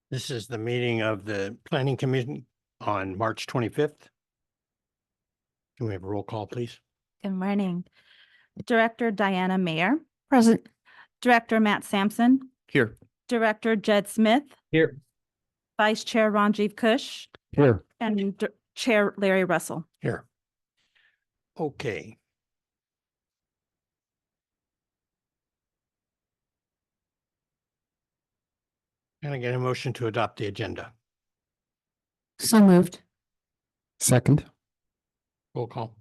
This is the meeting of the Planning Commission on March 25th. Can we have a roll call, please? Good morning. Director Diana Mayer, Present. Director Matt Sampson, Here. Director Jed Smith, Here. Vice Chair Ranjiv Kush, Here. and Chair Larry Russell. Here. Okay. Can I get a motion to adopt the agenda? So moved. Second. Roll call.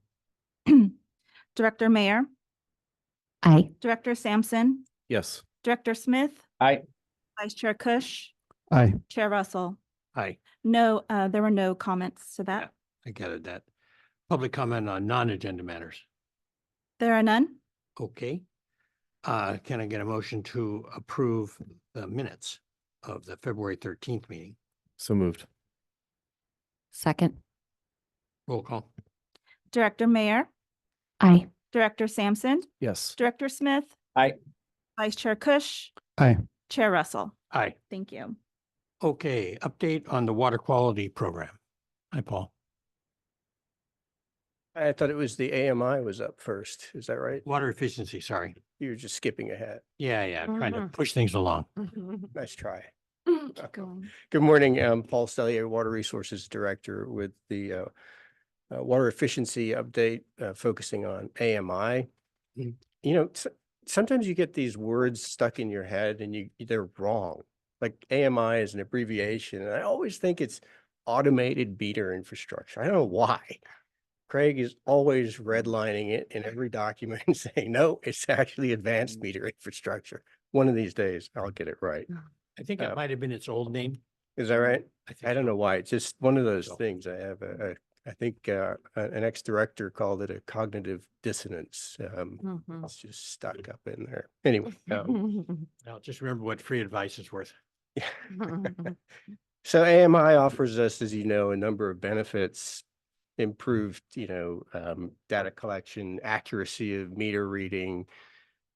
Director Mayer, Aye. Director Sampson, Yes. Director Smith, Aye. Vice Chair Kush, Aye. Chair Russell. Aye, No, there were no comments to that. I gathered that. Public comment on non-agenda matters. There are none. Okay. Can I get a motion to approve the minutes of the February 13th meeting? So moved. Second. Roll call. Director Mayer, Aye. Director Sampson, Yes. Director Smith. Aye. Vice Chair Kush, Aye. Chair Russell. Aye. Thank you. Okay, update on the water quality program. Hi, Paul. I thought it was the AMI was up first. Is that right? Water efficiency, sorry. You were just skipping ahead. Yeah, trying to push things along. Nice try. Keep going. Good morning. I'm Paul Stellier, Water Resources Director with the Water Efficiency Update focusing on AMI. Mm. You know, sometimes you get these words stuck in your head and they're wrong. Like AMI is an abbreviation, and I always think it's automated meter infrastructure. I don't know why. Craig is always redlining it in every document and saying, no, it's actually advanced meter infrastructure. One of these days, I'll get it right. I think it might have been its old name. Is that right? think I don't so. know why. It's just one of those So- things. I have I think an ex-director called it a cognitive dissonance. It's just stuck up in there. Anyway, Now, just remember what free advice is worth. so AMI offers us, as you know, a number of benefits, improved, data collection, accuracy of meter reading,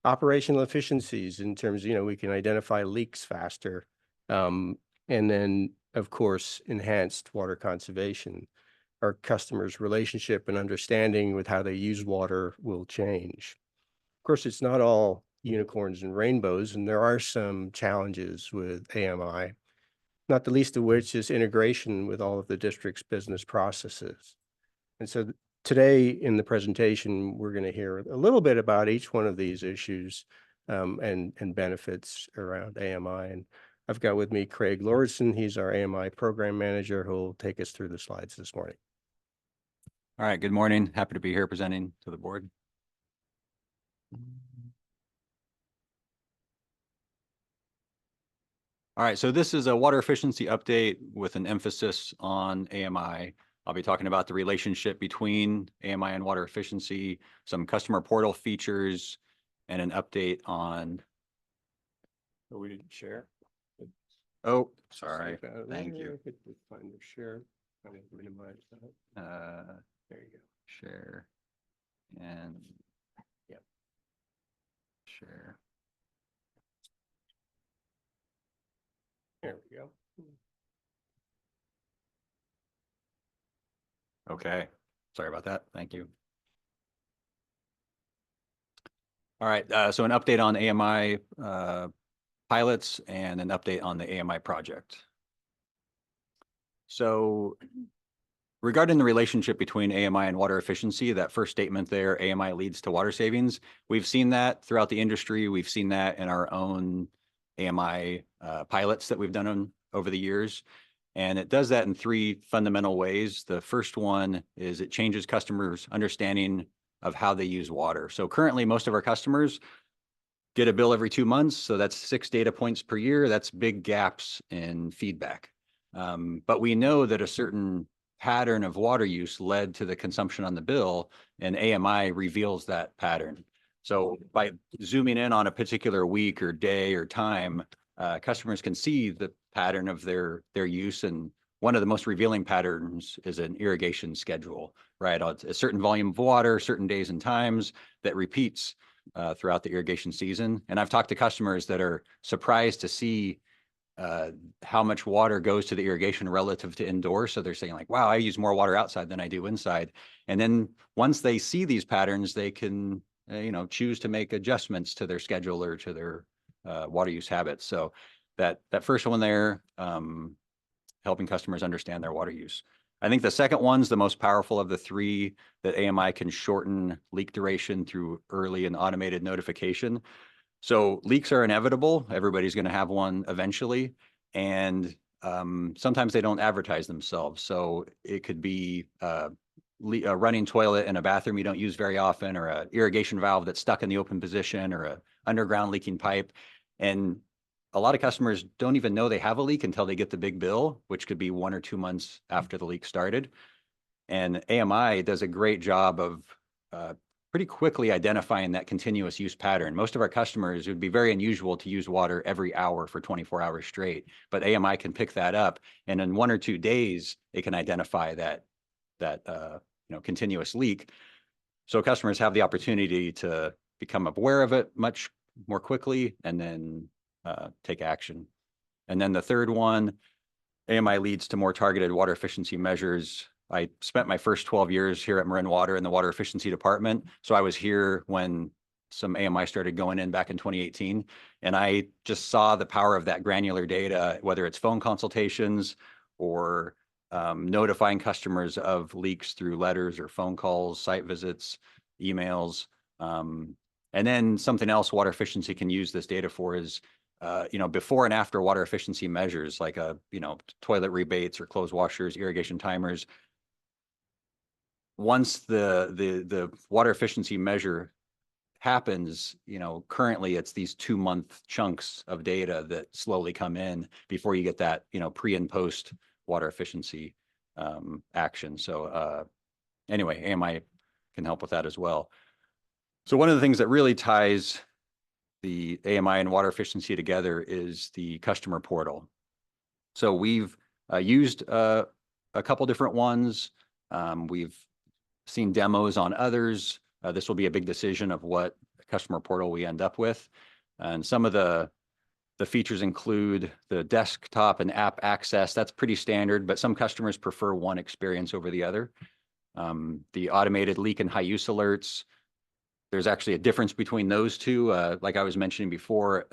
operational efficiencies in terms, we can identify leaks faster. And then, of course, enhanced water conservation. Our customers' relationship and understanding with how they use water will change. Of course, it's not all unicorns and rainbows, and there are some challenges with AMI, not the least of which is integration with all of the district's business processes. And so today in the presentation, we're going to hear a little bit about each one of these issues and benefits around AMI. And I've got with me Craig Lauritsen. He's our AMI program manager who will take us through the slides this morning. All right, good morning. Happy to be here presenting to the board. All right, so this is a water efficiency update with an emphasis on AMI. I'll be talking about the relationship between AMI and water efficiency, some customer portal features, and an update on. Oh, we didn't share. Oh, sorry. Thank you. Find or share. I will minimize that. There you go. Share and Yep. Share. There we go. Okay, sorry about that. Thank you. All right, so an update on AMI pilots and an update on the AMI project. So regarding the relationship between AMI and water efficiency, that first statement there, AMI leads to water savings. We've seen that throughout the industry. We've seen that in our own AMI pilots that we've done over the years. And it does that in three fundamental ways. The first one is it changes customers' understanding of how they use water. So currently, most of our customers get a bill every 2 months. So that's 6 data points per year. That's big gaps in feedback. But we know that a certain pattern of water use led to the consumption on the bill, and AMI reveals that pattern. So by zooming in on a particular week or day or time, customers can see the pattern of their use. And one of the most revealing patterns is an irrigation schedule, right? A certain volume of water, certain days and times that repeats throughout the irrigation season. And I've talked to customers that are surprised to see how much water goes to the irrigation relative to indoor. So they're saying like, wow, I use more water outside than I do inside. And then once they see these patterns, they can, choose to make adjustments to their schedule or to their water use habits. So that first one there, helping customers understand their water use. I think the second one's the most powerful of the three, that AMI can shorten leak duration through early and automated notification. So leaks are inevitable. Everybody's going to have one eventually. And sometimes they don't advertise themselves. So it could be a running toilet in a bathroom you don't use very often, or an irrigation valve that's stuck in the open position, or a underground leaking pipe. And a lot of customers don't even know they have a leak until they get the big bill, which could be 1 or 2 months after the leak started. And AMI does a great job of pretty quickly identifying that continuous use pattern. Most of our customers, it would be very unusual to use water every hour for 24 hours straight, but AMI can pick that up, and in 1 or 2 days, it can identify that continuous leak. So customers have the opportunity to become aware of it much more quickly, and then take action. And then the third one, AMI leads to more targeted water efficiency measures. I spent my first 12 years here at Marin Water in the water efficiency department. So I was here when some AMI started going in back in 2018. And I just saw the power of that granular data, whether it's phone consultations or notifying customers of leaks through letters or phone calls, site visits, emails. And then something else water efficiency can use this data for is before and after water efficiency measures, like toilet rebates or clothes washers, irrigation timers. Once the water efficiency measure happens, currently it's these 2-month chunks of data that slowly come in before you get that, pre and post water efficiency action. So anyway, AMI can help with that as well. So one of the things that really ties the AMI and water efficiency together is the customer portal. So we've used a couple different ones. We've seen demos on others. This will be a big decision of what customer portal we end up with. And some of the features include the desktop and app access. That's pretty standard, but some customers prefer one experience over the other. The automated leak and high use alerts. There's actually a difference between those two. Like I was mentioning before,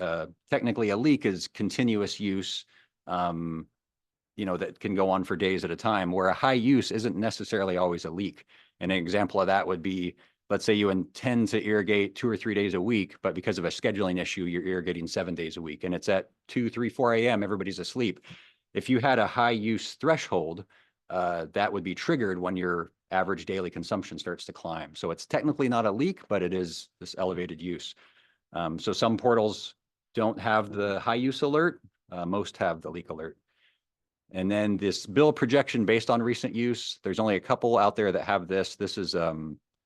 technically a leak is continuous use, that can go on for days at a time, where a high use isn't necessarily always a leak. And an example of that would be, let's say you intend to irrigate 2 or 3 days a week, but because of a scheduling issue, you're irrigating 7 days a week, and it's at 2, 3, 4 a.m., everybody's asleep. If you had a high use threshold, that would be triggered when your average daily consumption starts to climb. So it's technically not a leak, but it is this elevated use. So some portals don't have the high use alert. Most have the leak alert. And then this bill projection based on recent use, there's only a couple out there that have this. This is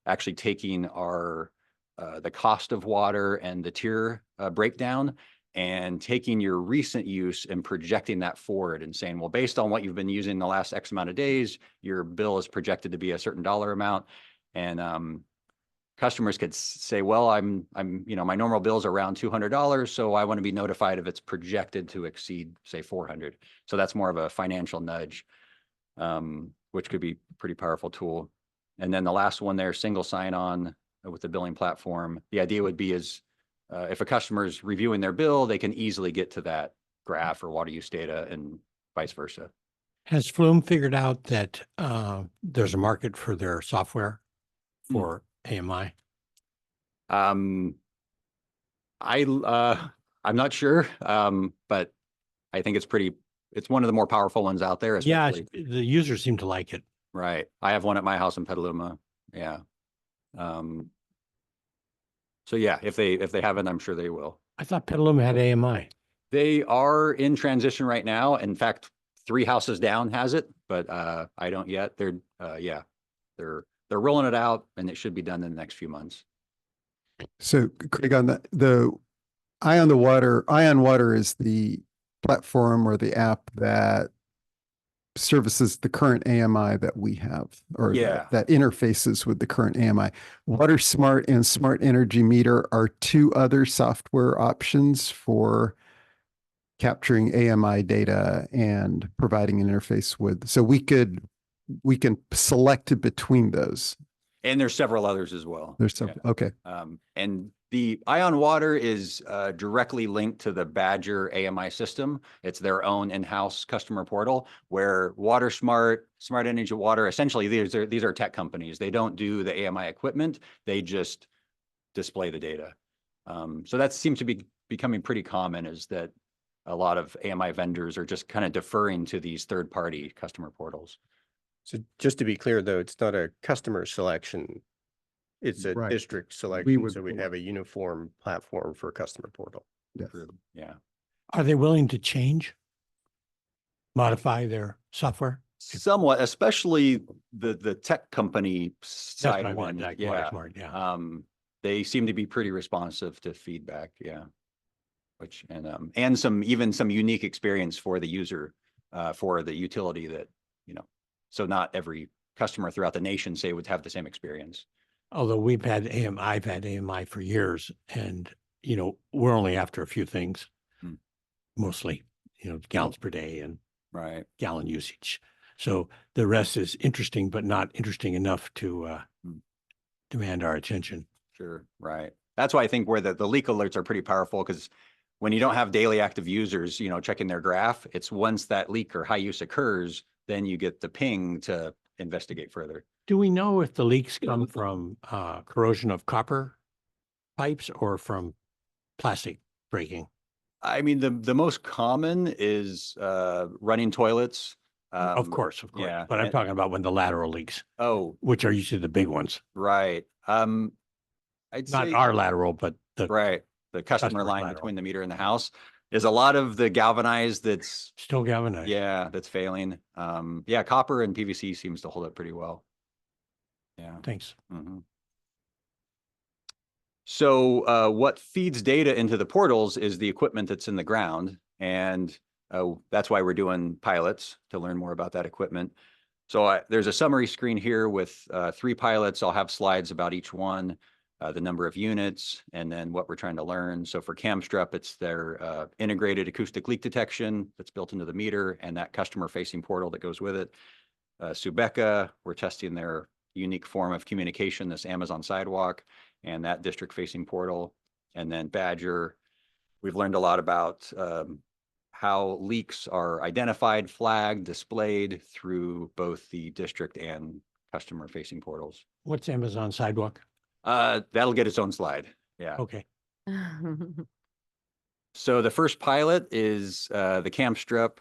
actually taking the cost of water and the tier breakdown, and taking your recent use and projecting that forward and saying, well, based on what you've been using the last X amount of days, your bill is projected to be a certain dollar amount. And customers could say, well, I'm my normal bill is around $200, so I want to be notified if it's projected to exceed, say, $400. So that's more of a financial nudge, which could be a pretty powerful tool. And then the last one there, single sign-on with the billing platform. The idea would be is if a customer is reviewing their bill, they can easily get to that graph or water use data, and vice versa. Has Flume figured out that there's a market for their software for AMI? I'm not sure, but I think it's one of the more powerful ones out there. Yeah, especially. the users seem to like it. Right. I have one at my house in Petaluma. Yeah. So yeah, if they haven't, I'm sure they will. I thought Petaluma had AMI. They are in transition right now. In fact, 3 houses down has it, but I don't yet. They're rolling it out, and it should be done in the next few months. So Craig, on the Ion Water is the platform or the app that services the current AMI that we have, or Yeah. that interfaces with the current AMI. Water Smart and Smart Energy Meter are 2 other software options for capturing AMI data and providing an interface with, so we can select between those. And there's several others as well. There's some, okay. And the Ion Water is directly linked to the Badger AMI system. It's their own in-house customer portal where WaterSmart, Smart Energy Water, essentially these are tech companies. They don't do the AMI equipment. They just display the data. So that seems to be becoming pretty common, is that a lot of AMI vendors are just kind of deferring to these third-party customer portals. So just to be clear, though, it's not a customer selection. It's a Right. district selection, would so we'd have a uniform platform for a customer portal. Yes. Yeah. Are they willing to change? Modify their software? Somewhat, especially the tech company That's what side I one. meant, like Yeah. WaterSmart, yeah. They seem to be pretty responsive to feedback. Yeah. Which, and some unique experience for the user, for the utility that, so not every customer throughout the nation, say, would have the same experience. Although I've had AMI for years, and, we're only after a few things. Hmm. Mostly, gallons per day and Right. gallon usage. So the rest is interesting, but not interesting enough to demand our attention. Sure. Right. That's why I think where the leak alerts are pretty powerful, because when you don't have daily active users, checking their graph, it's once that leak or high use occurs, then you get the ping to investigate further. Do we know if the leaks come from corrosion of copper pipes or from plastic breaking? I mean, the most common is running toilets. Of course, yeah, but I'm and- talking about when the lateral leaks, Oh, which are usually the big ones. right. I'd Not say our lateral, but the right. The customer customer's line lateral. between the meter and the house is a lot of the galvanized that's still galvanized. that's failing. Yeah, copper and PVC seems to hold up pretty well. Yeah. Thanks. Mhm. So what feeds data into the portals is the equipment that's in the ground. And that's why we're doing pilots, to learn more about that equipment. So there's a summary screen here with 3 pilots. I'll have slides about each one, the number of units, and then what we're trying to learn. So for Camstrup, it's their integrated acoustic leak detection that's built into the meter and that customer-facing portal that goes with it. Subeca, we're testing their unique form of communication, this Amazon Sidewalk, and that district-facing portal. And then Badger, we've learned a lot about how leaks are identified, flagged, displayed through both the district and customer-facing portals. What's Amazon Sidewalk? That'll get its own slide. Yeah. Okay. So the first pilot is the Camstrup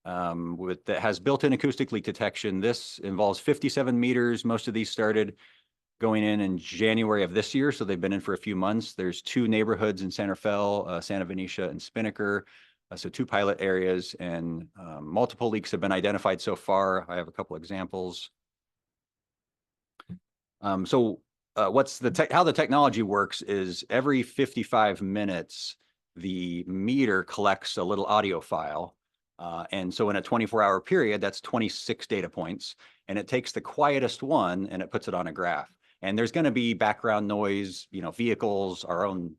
that has built-in acoustic leak detection. This involves 57 meters. Most of these started going in January of this year, so they've been in for a few months. There's 2 neighborhoods in Santa Fe, Santa Venetia and Spinnaker. So 2 pilot areas, and multiple leaks have been identified so far. I have a couple examples. So what's how the technology works is every 55 minutes, the meter collects a little audio file. And so in a 24-hour period, that's 26 data points, and it takes the quietest one and it puts it on a graph. And there's going to be background noise, vehicles, our own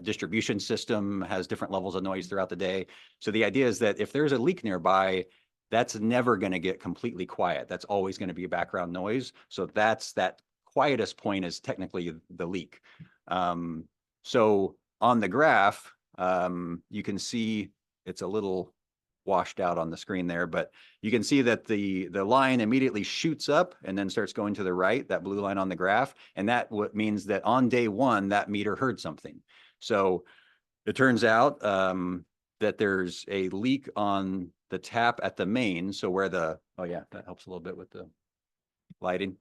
distribution system has different levels of noise throughout the day. So the idea is that if there's a leak nearby, that's never going to get completely quiet. That's always going to be background noise. So that quietest point is technically the leak. So on the graph, you can see it's a little washed out on the screen there, but you can see that the line immediately shoots up and then starts going to the right, that blue line on the graph. And that means that on day 1, that meter heard something. So it turns out that there's a leak on the tap at the main. So where oh yeah, that helps a little bit with the lighting.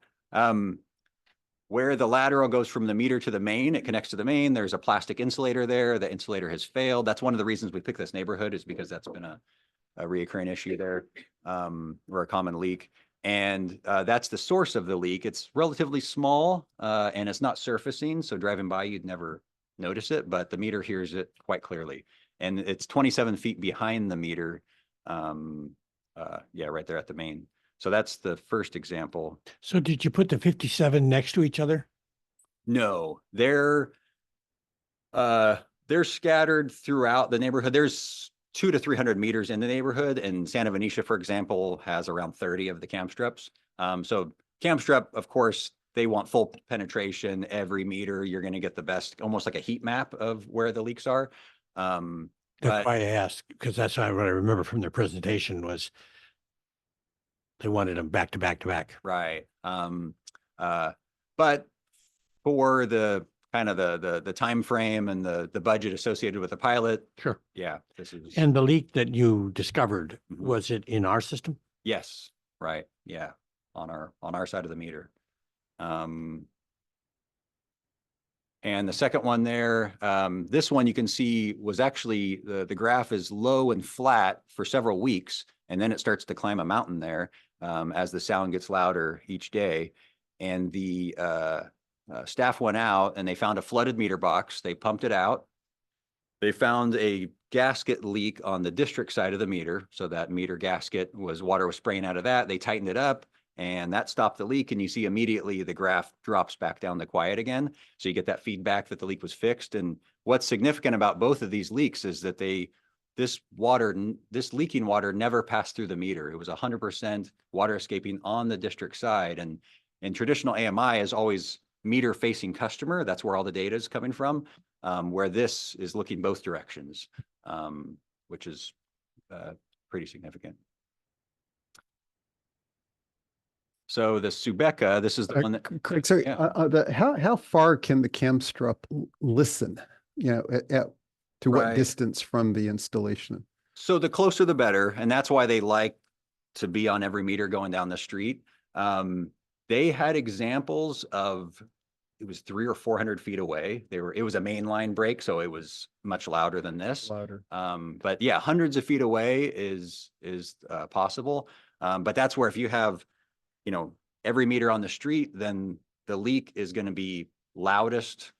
Where the lateral goes from the meter to the main, it connects to the main. There's a plastic insulator there. The insulator has failed. That's one of the reasons we picked this neighborhood, is because that's been a reoccurring issue there, or a common leak. And that's the source of the leak. It's relatively small and it's not surfacing. So driving by, you'd never notice it, but the meter hears it quite clearly. And it's 27 feet behind the meter. Yeah, right there at the main. So that's the first example. So did you put the 57 next to each other? No, they're scattered throughout the neighborhood. There's 200 to 300 meters in the neighborhood, and Santa Venetia, for example, has around 30 of the Camstrups. So Camstrup, of course, they want full penetration every meter. You're going to get the best, almost like a heat map of where the leaks are. That's But why I asked, because that's what I remember from their presentation was they wanted them back to back to back. right. But for the kind of the time frame and the budget associated with the pilot, Sure. yeah, this is And the leak that you discovered, Mhm. was it in our system? yes, right, yeah, on our side of the meter. And the second one there, this one you can see was actually the graph is low and flat for several weeks, and then it starts to climb a mountain there as the sound gets louder each day. And the staff went out and they found a flooded meter box. They pumped it out. They found a gasket leak on the district side of the meter. So that meter gasket water was spraying out of that. They tightened it up and that stopped the leak. And you see immediately the graph drops back down to quiet again. So you get that feedback that the leak was fixed. And what's significant about both of these leaks is that this leaking water never passed through the meter. It was 100% water escaping on the district side. And in traditional AMI is always meter facing customer. That's where all the data is coming from. Where this is looking both directions, which is pretty significant. So the Subeca, this is the one that. Craig, sorry, Yeah. how far can the Camstrup listen? You know, to what Right. distance from the installation? So the closer the better, and that's why they like to be on every meter going down the street. They had examples of it was 300 or 400 feet away. It was a main line break, so it was much louder than this. Louder. But yeah, hundreds of feet away is possible. But that's where if you have, every meter on the street, then the leak is going to be loudest,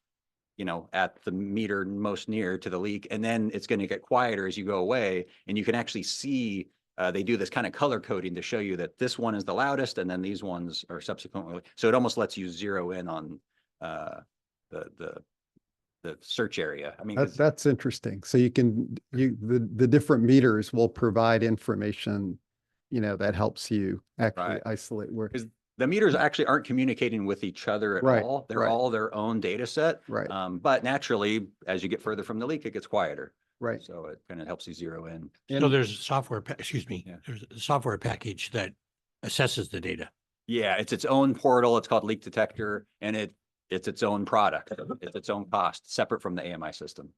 at the meter most near to the leak. And then it's going to get quieter as you go away. And you can actually see, they do this kind of color coding to show you that this one is the loudest and then these ones are subsequently. So it almost lets you zero in on the search area. I mean, That's interesting. So the different meters will provide information, that helps you actually Right. isolate where. because the meters actually aren't communicating with each other at Right, all. They're right. all their own data set. Right, But naturally, as you get further from the leak, it gets quieter. right. So it kind of helps you zero in. So there's a software, excuse me, Yeah. there's a software package that assesses the data. Yeah, it's its own portal. It's called Leak Detector, and it's its own product. It's its own cost, separate from the AMI system.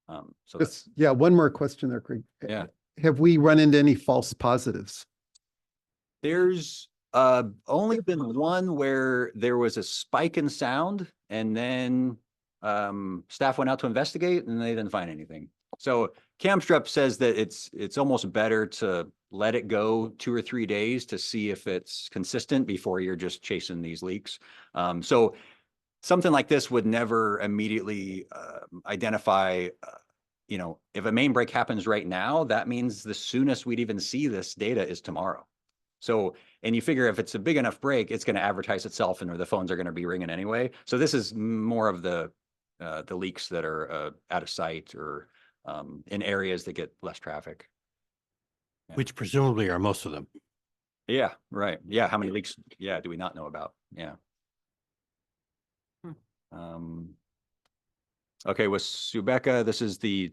So that's, Yeah, one more question there, Craig. yeah. Have we run into any false positives? There's only been one where there was a spike in sound and then staff went out to investigate and they didn't find anything. So Camstrup says that it's almost better to let it go 2 or 3 days to see if it's consistent before you're just chasing these leaks. So something like this would never immediately identify, if a main break happens right now, that means the soonest we'd even see this data is tomorrow. So, and you figure if it's a big enough break, it's going to advertise itself or the phones are going to be ringing anyway. So this is more of the leaks that are out of sight or in areas that get less traffic. Yeah. Which presumably are most of them. Yeah, right. Yeah. How many leaks? Yeah. Do we not know about? Yeah. Okay. With Subeca, this is the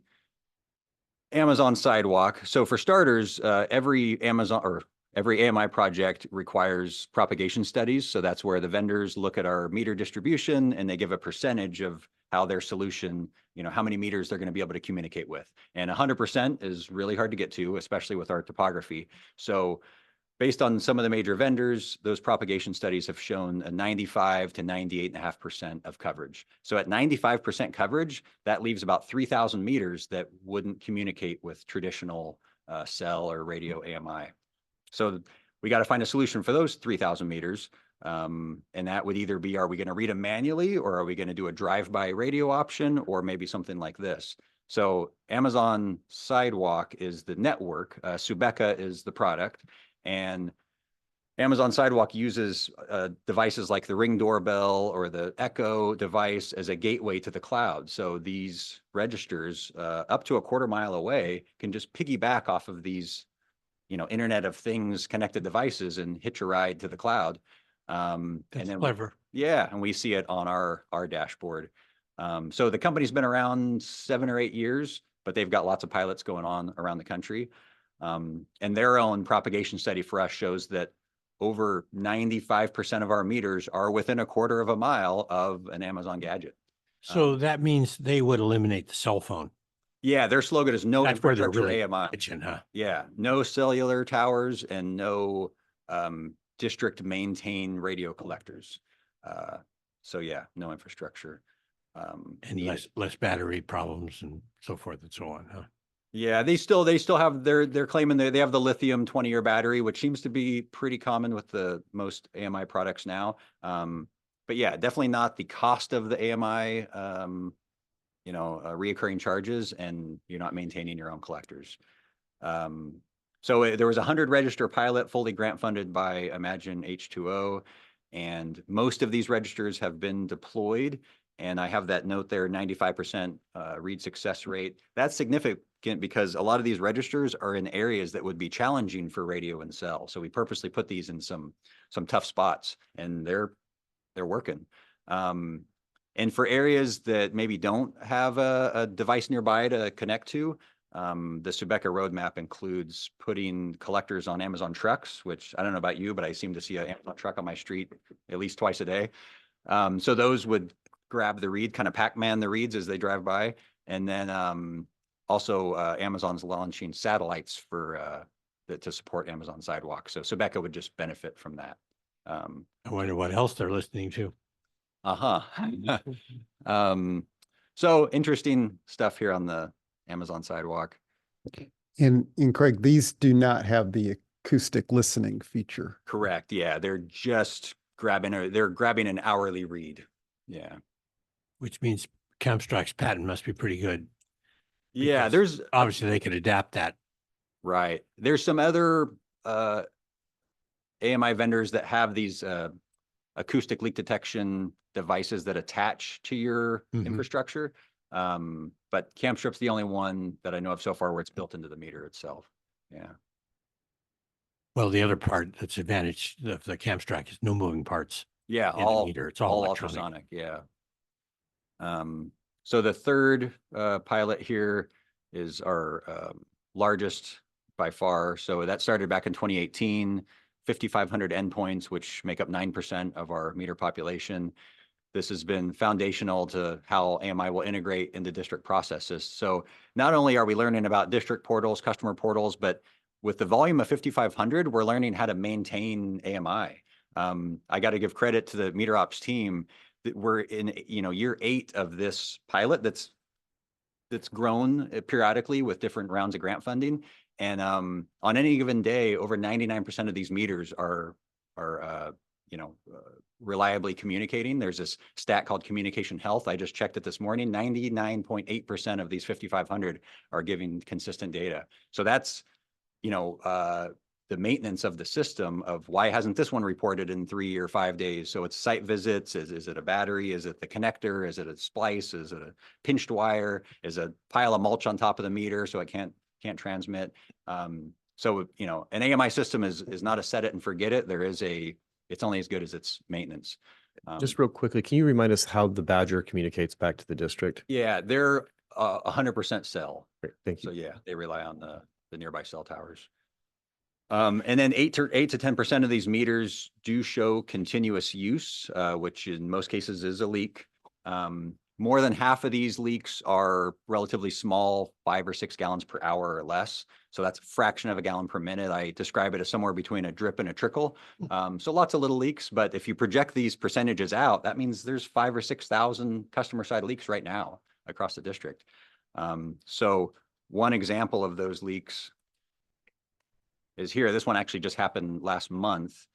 Amazon sidewalk. So for starters, every AMI project requires propagation studies. So that's where the vendors look at our meter distribution and they give a percentage of how their solution, how many meters they're going to be able to communicate with. And 100% is really hard to get to, especially with our topography. So based on some of the major vendors, those propagation studies have shown a 95 to 98.5% of coverage. So at 95% coverage, that leaves about 3,000 meters that wouldn't communicate with traditional cell or radio AMI. So we got to find a solution for those 3,000 meters. And that would either be, are we going to read them manually or are we going to do a drive-by radio option or maybe something like this? So Amazon Sidewalk is the network, Subeca is the product. And Amazon Sidewalk uses devices like the Ring doorbell or the Echo device as a gateway to the cloud. So these registers up to a quarter mile away can just piggyback off of these, Internet of Things connected devices and hitch a ride to the cloud. And That's then clever. yeah, and we see it on our dashboard. So the company's been around 7 or 8 years, but they've got lots of pilots going on around the country. And their own propagation study for us shows that over 95% of our meters are within a quarter of a mile of an Amazon gadget. So that means they would eliminate the cell phone. Yeah, their slogan is no That's where they're infrastructure really AMI. pitching, huh? Yeah, no cellular towers and no district maintain radio collectors. So yeah, no infrastructure. And needed. less battery problems and so forth and so on, huh? Yeah, they still have they're claiming they have the lithium 20-year battery, which seems to be pretty common with the most AMI products now. But yeah, definitely not the cost of the AMI, reoccurring charges, and you're not maintaining your own collectors. So there was a 100 register pilot fully grant funded by Imagine H2O, and most of these registers have been deployed. And I have that note there, 95% read success rate. That's significant because a lot of these registers are in areas that would be challenging for radio and cell. So we purposely put these in some tough spots, and they're working. And for areas that maybe don't have a device nearby to connect to, the Subica roadmap includes putting collectors on Amazon trucks, which I don't know about you, but I seem to see an Amazon truck on my street at least twice a day. So those would grab the read, kind of Pac-Man the reads as they drive by. And then also Amazon's launching satellites for to support Amazon Sidewalk. So Subica would just benefit from that. I wonder what else they're listening to. So interesting stuff here on the Amazon Sidewalk. And Craig, these do not have the acoustic listening feature. Correct. Yeah, they're just grabbing an hourly read. Yeah. Which means Camstrike's patent must be pretty good. Yeah, because there's obviously they could adapt that. right. There's some other AMI vendors that have these acoustic leak detection devices that attach to your Mhm. infrastructure. But Camstrip's the only one that I know of so far where it's built into the meter itself. Yeah. Well, the other part that's advantage of the Camstrike is no moving parts Yeah, in the meter. It's all electronic. ultrasonic. Yeah. So the third pilot here is our largest by far. So that started back in 2018, 5,500 endpoints, which make up 9% of our meter population. This has been foundational to how AMI will integrate into district processes. So not only are we learning about district portals, customer portals, but with the volume of 5,500, we're learning how to maintain AMI. I got to give credit to the meter ops team that we're in, year 8 of this pilot that's grown periodically with different rounds of grant funding. And on any given day, over 99% of these meters are reliably communicating. There's this stat called communication health. I just checked it this morning. 99.8% of these 5,500 are giving consistent data. So that's, the maintenance of the system of why hasn't this one reported in 3 or 5 days? So it's site visits. Is it a battery? Is it the connector? Is it a splice? Is it a pinched wire? Is a pile of mulch on top of the meter so it can't transmit? So, an AMI system is not a set it and forget it. It's only as good as its maintenance. Just real quickly, can you remind us how the Badger communicates back to the district? Yeah, they're 100% cell. Great, thank So you. yeah, they rely on the nearby cell towers. And then 8 to 10% of these meters do show continuous use, which in most cases is a leak. More than half of these leaks are relatively small, 5 or 6 gallons per hour or less. So that's a fraction of a gallon per minute. I describe it as somewhere between a drip and a trickle. So lots of little leaks, but if you project these percentages out, that means there's 5,000 or 6,000 customer side leaks right now across the district. So one example of those leaks is here. This one actually just happened last month.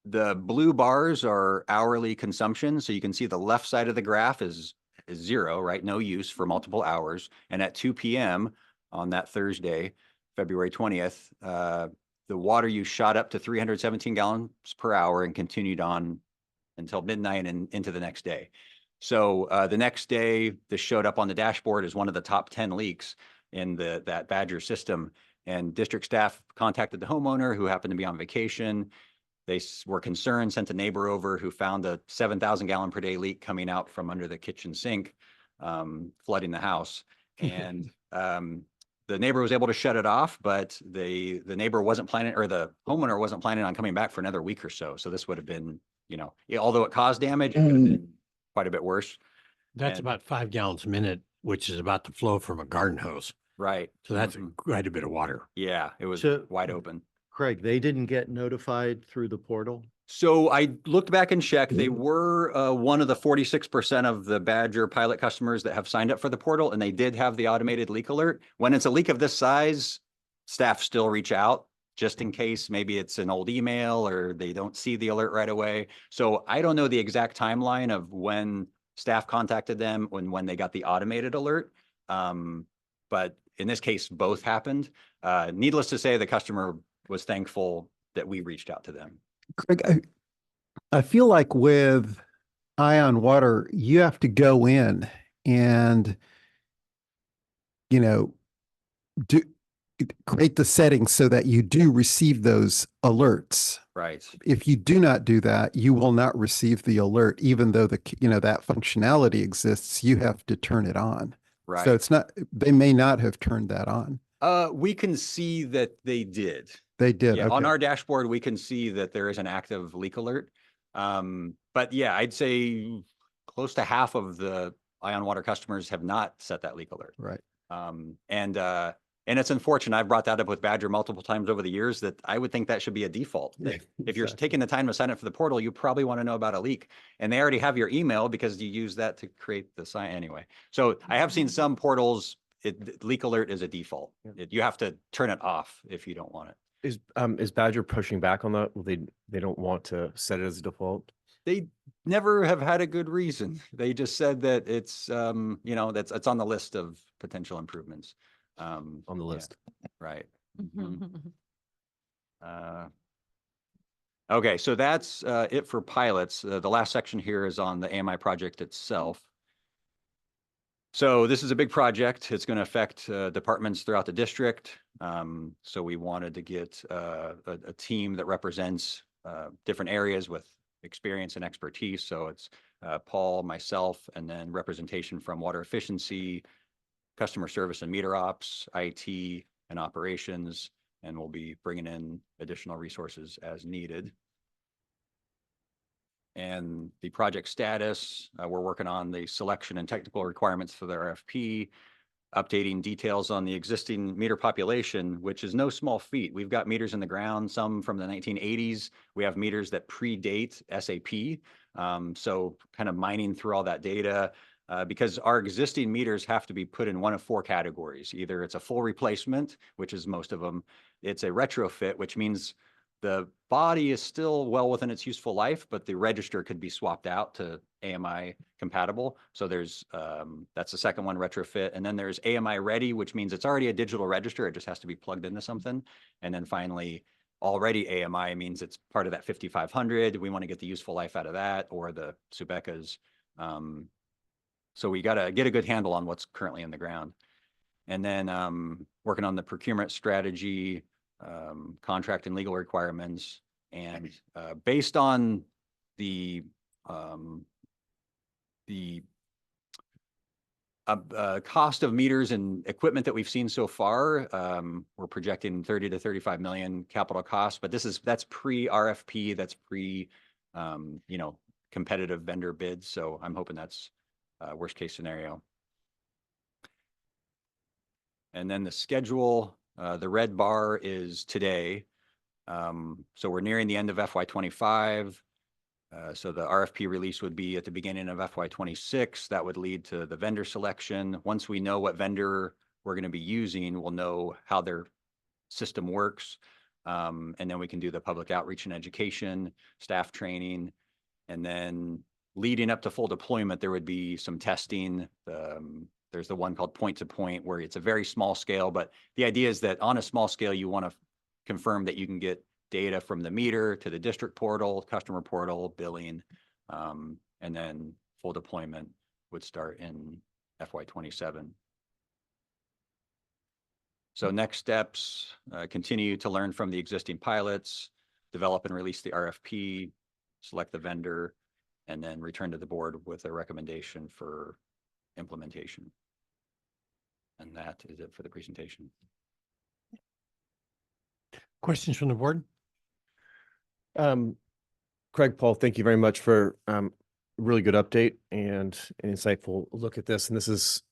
The blue bars are hourly consumption. So you can see the left side of the graph is 0, right? No use for multiple hours. And at 2 p.m. on that Thursday, February 20th, the water use shot up to 317 gallons per hour and continued on until midnight and into the next day. So the next day, this showed up on the dashboard as one of the top 10 leaks in that Badger system. And district staff contacted the homeowner, who happened to be on vacation. They were concerned, sent a neighbor over, who found a 7,000 gallon per day leak coming out from under the kitchen sink, flooding the house. And the neighbor was able to shut it off, but the neighbor wasn't planning, or the homeowner wasn't planning on coming back for another week or so. So this would have been, although it caused damage, it would have been quite a bit worse. That's And- about 5 gallons a minute, which is about to flow from a garden hose. Right. So that's Mhm. quite a bit of water. Yeah, it was So- wide open. Craig, they didn't get notified through the portal? So I looked back and checked. They were one of the 46% of the Badger pilot customers that have signed up for the portal, and they did have the automated leak alert. When it's a leak of this size, staff still reach out just in case maybe it's an old email or they don't see the alert right away. So I don't know the exact timeline of when staff contacted them and when they got the automated alert. But in this case, both happened. Needless to say, the customer was thankful that we reached out to them. Craig, I feel like with Ion Water, you have to go in and, do create the settings so that you do receive those alerts. Right. If you do not do that, you will not receive the alert, even though that functionality exists, you have to turn it on. Right. So it's not, they may not have turned that on. We can see that they did. They did. Yeah, on okay. our dashboard, we can see that there is an active leak alert. But yeah, I'd say close to half of the Ion Water customers have not set that leak alert. Right. And it's unfortunate. I've brought that up with Badger multiple times over the years, that I would think that should be a default. Yeah, If you're exactly. taking the time to sign up for the portal, you probably want to know about a leak, and they already have your email because you use that to create the sign anyway. So I have seen some portals, leak alert is a default. You have to turn it off if you don't want it. Is Badger pushing back on that? Well, they don't want to set it as a default? They never have had a good reason. They just said that it's, it's on the list of potential improvements. On the yeah, list. Right. Mhm. Okay, so that's it for pilots. The last section here is on the AMI project itself. So this is a big project. It's going to affect departments throughout the district. So we wanted to get a team that represents different areas with experience and expertise. So it's Paul, myself, and then representation from water efficiency, customer service and meter ops, IT, and operations, and we'll be bringing in additional resources as needed. And the project status, we're working on the selection and technical requirements for the RFP, updating details on the existing meter population, which is no small feat. We've got meters in the ground, some from the 1980s. We have meters that predate SAP. So kind of mining through all that data, because our existing meters have to be put in one of four categories. Either it's a full replacement, which is most of them. It's a retrofit, which means the body is still well within its useful life, but the register could be swapped out to AMI compatible. So there's, that's the second one, retrofit. And then there's AMI ready, which means it's already a digital register. It just has to be plugged into something. And then finally, already AMI means it's part of that 5500. We want to get the useful life out of that, or the Subecas. So we got to get a good handle on what's currently in the ground. And then working on the procurement strategy, contract and legal requirements, and based on the cost of meters and equipment that we've seen so far, we're projecting 30 to 35 million capital costs, but that's pre-RFP, that's pre, competitive vendor bids. So I'm hoping that's worst case scenario. And then the schedule, the red bar is today. So we're nearing the end of FY25. So the RFP release would be at the beginning of FY26. That would lead to the vendor selection. Once we know what vendor we're going to be using, we'll know how their system works. And then we can do the public outreach and education, staff training, and then leading up to full deployment, there would be some testing. There's the one called point to point, where it's a very small scale, but the idea is that on a small scale, you want to confirm that you can get data from the meter to the district portal, customer portal, billing, and then full deployment would start in FY '27. So next steps, continue to learn from the existing pilots, develop and release the RFP, select the vendor, and then return to the board with a recommendation for implementation. And that is it for the presentation. Questions from the board? Craig, Paul, thank you very much for a really good update and an insightful look at this. And this is,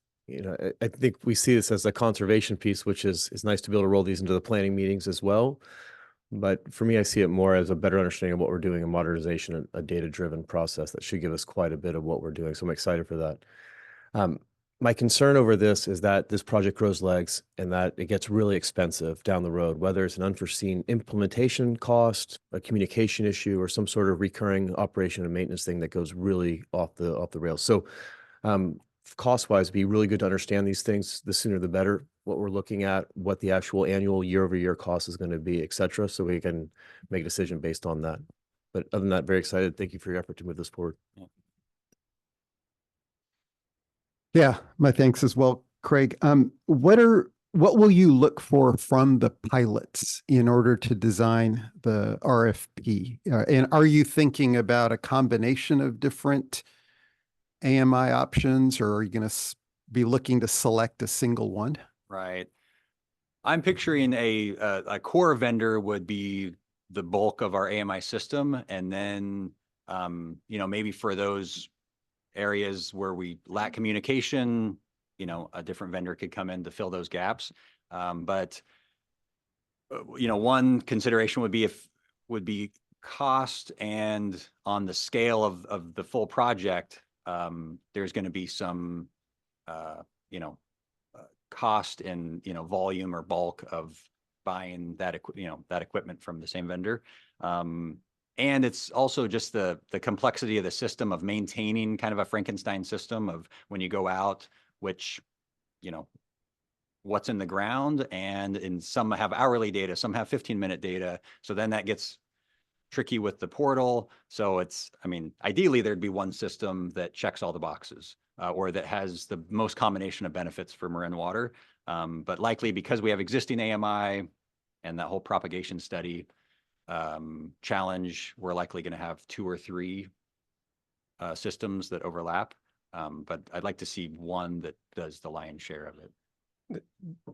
I think we see this as a conservation piece, which is nice to be able to roll these into the planning meetings as well. But for me, I see it more as a better understanding of what we're doing in modernization, a data-driven process that should give us quite a bit of what we're doing. So I'm excited for that. My concern over this is that this project grows legs and that it gets really expensive down the road, whether it's an unforeseen implementation cost, a communication issue, or some sort of recurring operation and maintenance thing that goes really off the rails. So cost-wise, it'd be really good to understand these things. The sooner the better, what we're looking at, what the actual annual year-over-year cost is going to be, et cetera, so we can make a decision based on that. But other than that, very excited. Thank you for your effort to move this forward. Yeah, my thanks as well, Craig. What will you look for from the pilots in order to design the RFP? And are you thinking about a combination of different AMI options, or are you going to be looking to select a single one? Right. I'm picturing a core vendor would be the bulk of our AMI system. And then, maybe for those areas where we lack communication, a different vendor could come in to fill those gaps. But one consideration would be cost, and on the scale of the full project, there's going to be some, cost in, volume or bulk of buying that equipment from the same vendor. And it's also just the complexity of the system of maintaining kind of a Frankenstein system of when you go out, which, what's in the ground, and some have hourly data, some have 15-minute data. So then that gets tricky with the portal. So ideally there'd be one system that checks all the boxes, or that has the most combination of benefits for Marin water. But likely because we have existing AMI and that whole propagation study challenge, we're likely going to have 2 or 3 systems that overlap. But I'd like to see one that does the lion's share of it.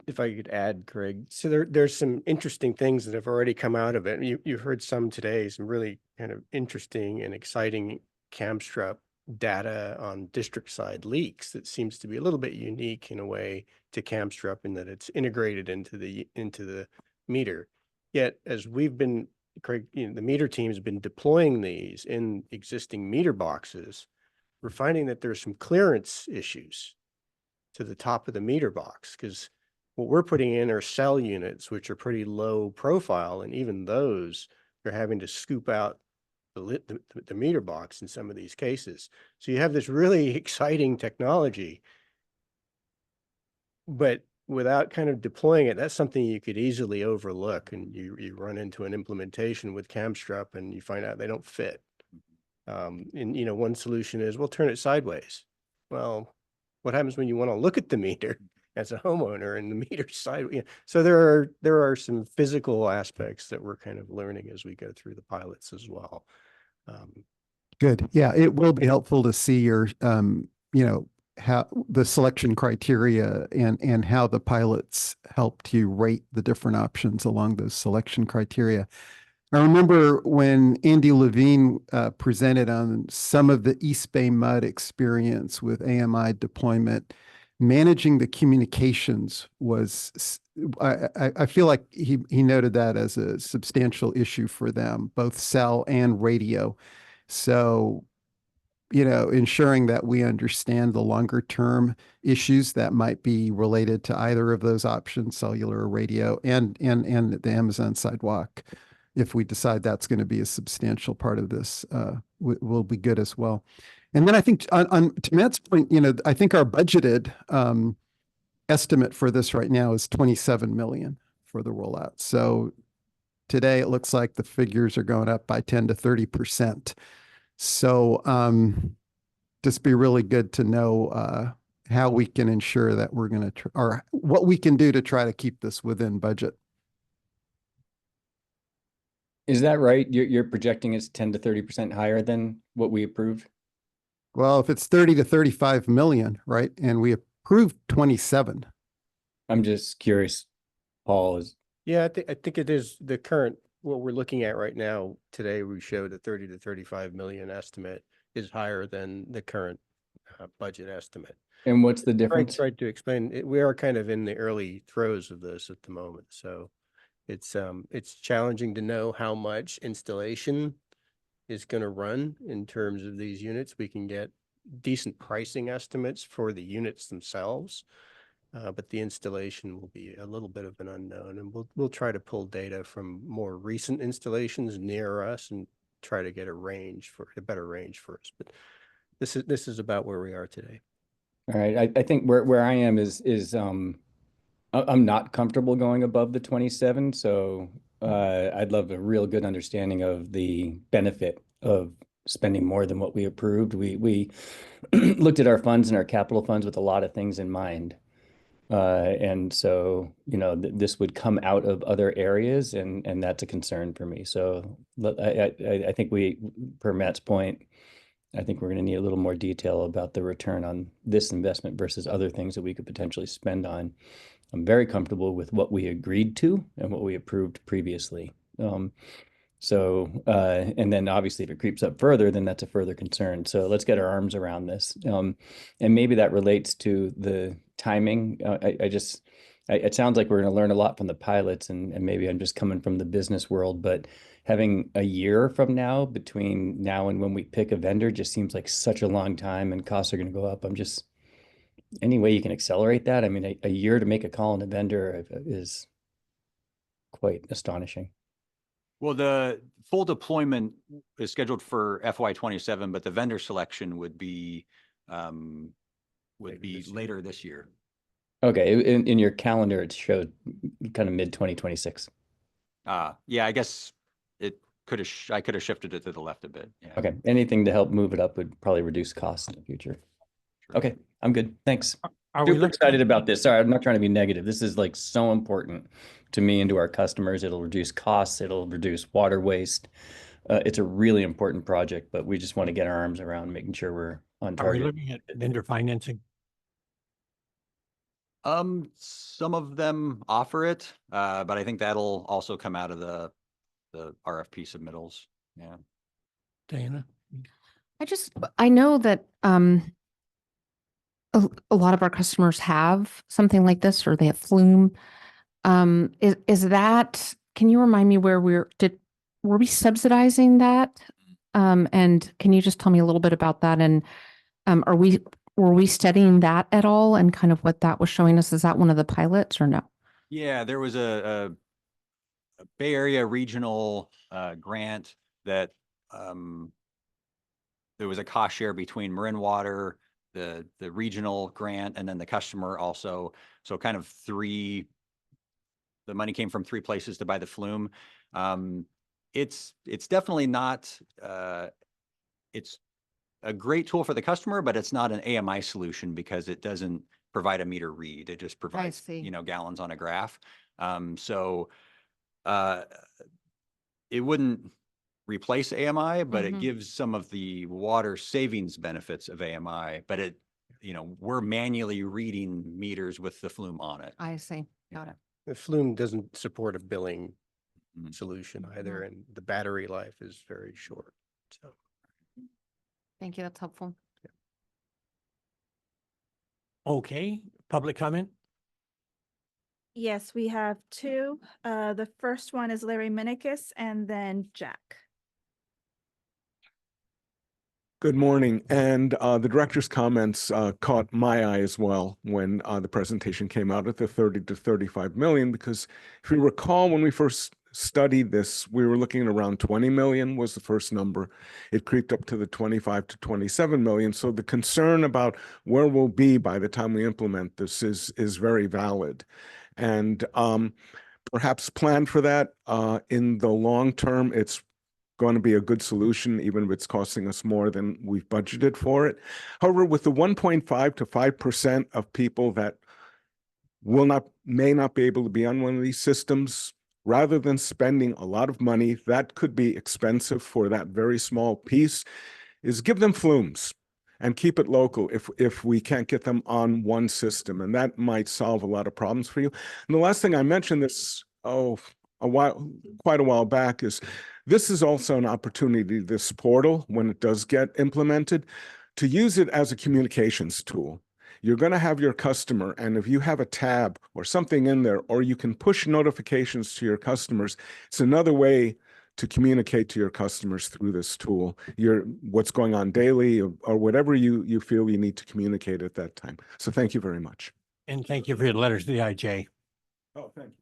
If I could add, Craig, so there's some interesting things that have already come out of it. You heard some today, some really kind of interesting and exciting CAMSTRUP data on district side leaks that seems to be a little bit unique in a way to CAMSTRUP in that it's integrated into the meter. Yet, as we've been, Craig, the meter team has been deploying these in existing meter boxes, we're finding that there's some clearance issues to the top of the meter box, because what we're putting in are cell units, which are pretty low profile. And even those, they're having to scoop out the meter box in some of these cases. So you have this really exciting technology, but without kind of deploying it, that's something you could easily overlook. And you run into an implementation with CAMSTRUP and you find out they don't fit. And one solution is, we'll turn it sideways. Well, what happens when you want to look at the meter as a homeowner and the meter side? So there are some physical aspects that we're kind of learning as we go through the pilots as well. Good. Yeah, it will be helpful to see your, how the selection criteria and how the pilots helped you rate the different options along those selection criteria. I remember when Andy Levine presented on some of the East Bay Mud experience with AMI deployment, managing the communications was, I feel like he noted that as a substantial issue for them, both cell and radio. So, ensuring that we understand the longer term issues that might be related to either of those options, cellular or radio, and the Amazon Sidewalk, if we decide that's going to be a substantial part of this, will be good as well. And then I think to Matt's point, I think our budgeted estimate for this right now is 27 million for the rollout. So today it looks like the figures are going up by 10 to 30%. So just be really good to know how we can ensure that we're going to, or what we can do to try to keep this within budget. Is that right? You're projecting it's 10 to 30% higher than what we approved? Well, if it's 30 to 35 million, right? And we approved 27. I'm just curious, Paul, is, Yeah, I think it is the current, what we're looking at right now. Today, we showed a 30 to 35 million estimate is higher than the current budget estimate. and what's the I difference? tried to explain, we are kind of in the early throes of this at the moment, so it's challenging to know how much installation is going to run in terms of these units. We can get decent pricing estimates for the units themselves, but the installation will be a little bit of an unknown, and we'll try to pull data from more recent installations near us and try to get a better range for us. But this is about where we are today. All right, I think where I am is I'm not comfortable going above the 27, so I'd love a real good understanding of the benefit of spending more than what we approved. We looked at our funds and our capital funds with a lot of things in mind. And so, you know, this would come out of other areas, and that's a concern for me. So I think per Matt's point, I think we're going to need a little more detail about the return on this investment versus other things that we could potentially spend on. I'm very comfortable with what we agreed to and what we approved previously. And then obviously if it creeps up further, then that's a further concern. So let's get our arms around this. And maybe that relates to the timing. It sounds like we're going to learn a lot from the pilots, and maybe I'm just coming from the business world, but having a year from now between now and when we pick a vendor just seems like such a long time, and costs are going to go up. Any way you can accelerate that? I mean, a year to make a call on a vendor is quite astonishing. Well, the full deployment is scheduled for FY27, but the vendor selection would be later this year. Okay, in your calendar, it showed kind of mid 2026. Yeah, I guess I could have shifted it to the left a bit. Yeah. Okay, anything to help move it up would probably reduce costs in the future. Sure. Okay, I'm good. Thanks. Are we Super excited about this. Sorry, I'm not trying to be negative. This is like so important to me and to our customers. It'll reduce costs. It'll reduce water waste. It's a really important project, but we just want to get our arms around making sure we're on Are we target. looking at vendor financing? Some of them offer it, but I think that'll also come out of the RFP submittals. Yeah. Diana? I know that a lot of our customers have something like this, or they have Flume. Is that, can you remind me where were we subsidizing that? And can you just tell me a little bit about that? And were we studying that at all, and kind of what that was showing us? Is that one of the pilots or no? Yeah, there was a Bay Area regional grant that there was a cost share between Marin Water, the regional grant, and then the customer also. So kind of the money came from three places to buy the Flume. It's definitely not, it's a great tool for the customer, but it's not an AMI solution because it doesn't provide a meter read. It just provides, gallons on a graph. It wouldn't replace AMI, but it gives some of the water savings benefits of AMI, but we're manually reading meters with the Flume on it. I see. Got it. The Flume doesn't support a billing solution either, and the battery life is very short. So Thank you. That's helpful. Okay, public comment? Yes, we have two. The first one is Larry Minikis and then Jack. Good morning. And the director's comments caught my eye as well when the presentation came out at the 30 to 35 million, because if you recall, when we first studied this, we were looking at around 20 million was the first number. It creeped up to the 25 to 27 million. So the concern about where we'll be by the time we implement this is very valid. And perhaps plan for that. In the long term, it's going to be a good solution, even if it's costing us more than we've budgeted for it. However, with the 1.5 to 5% of people that may not be able to be on one of these systems, rather than spending a lot of money, that could be expensive for that very small piece, is give them flumes and keep it local if we can't get them on one system. And that might solve a lot of problems for you. And the last thing I mentioned this, quite a while back, is this is also an opportunity, this portal, when it does get implemented, to use it as a communications tool. You're going to have your customer, and if you have a tab or something in there, or you can push notifications to your customers, it's another way to communicate to your customers through this tool, what's going on daily, or whatever you feel you need to communicate at that time. So thank you very much. And thank you for your letters to the IJ. Oh, thank you.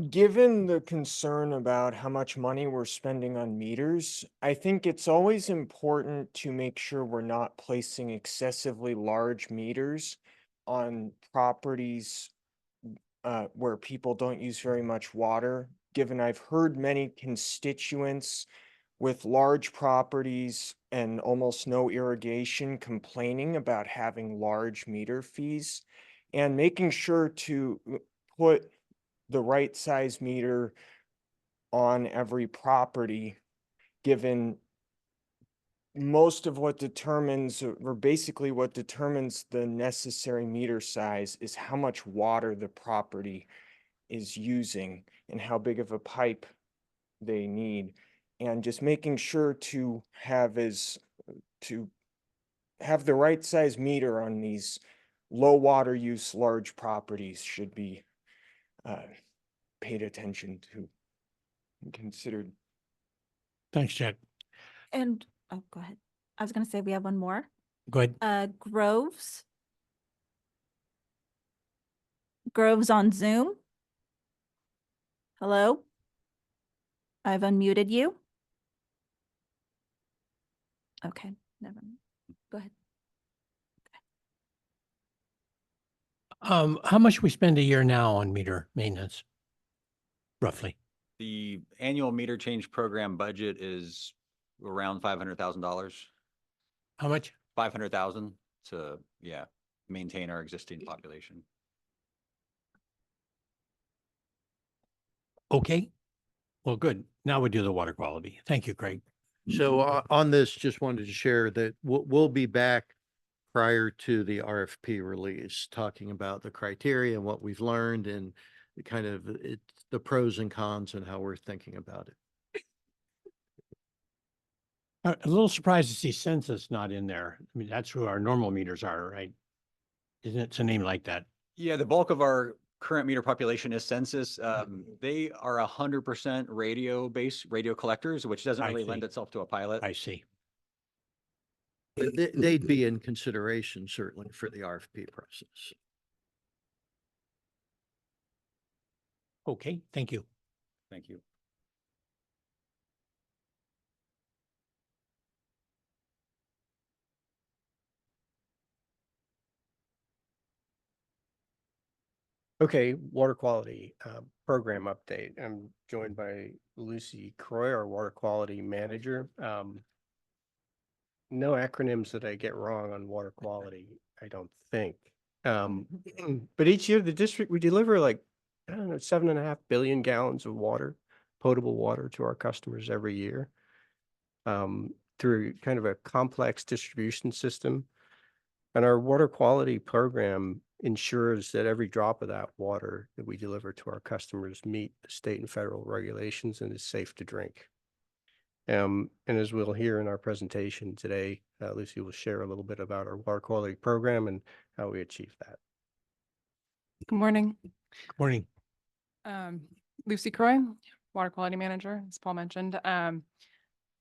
Given the concern about how much money we're spending on meters, I think it's always important to make sure we're not placing excessively large meters on properties where people don't use very much water. Given I've heard many constituents with large properties and almost no irrigation complaining about having large meter fees, and making sure to put the right size meter on every property, given most of what determines, or basically what determines the necessary meter size, is how much water the property is using and how big of a pipe they need. And just making sure to have the right size meter on these low water use large properties should be paid attention to and considered. Thanks, Jack. And, oh, go ahead. I was gonna say we have one more. Go ahead. Groves. Groves on Zoom. Hello? I've unmuted you. Okay, never mind. Go ahead. How much we spend a year now on meter maintenance? Roughly. The annual meter change program budget is around $500,000. How much? 500,000 to, maintain our existing population. Okay. Well, good. Now we do the water quality. Thank you, Craig. So on this, just wanted to share that we'll be back prior to the RFP release, talking about the criteria and what we've learned and the pros and cons and how we're thinking about it. A little surprised to see census not in there. I mean, that's who our normal meters are, right? Isn't it a name like that? Yeah, the bulk of our current meter population is census. They are 100% radio collectors, which doesn't I really see. lend itself to a pilot. I see. But they'd be in consideration certainly for the RFP process. Okay, thank you. Thank you. Okay, water quality program update. I'm joined by Lucy Croy, our water quality manager. No acronyms that I get wrong on water quality, I don't think. But each year the district, we deliver 7.5 billion gallons of water, potable water, to our customers every year through kind of a complex distribution system. And our water quality program ensures that every drop of that water that we deliver to our customers meet the state and federal regulations and is safe to drink. And as we'll hear in our presentation today, Lucy will share a little bit about our water quality program and how we achieve that. Good morning. Good morning. Lucy Croy, Water Quality Manager, as Paul mentioned. Been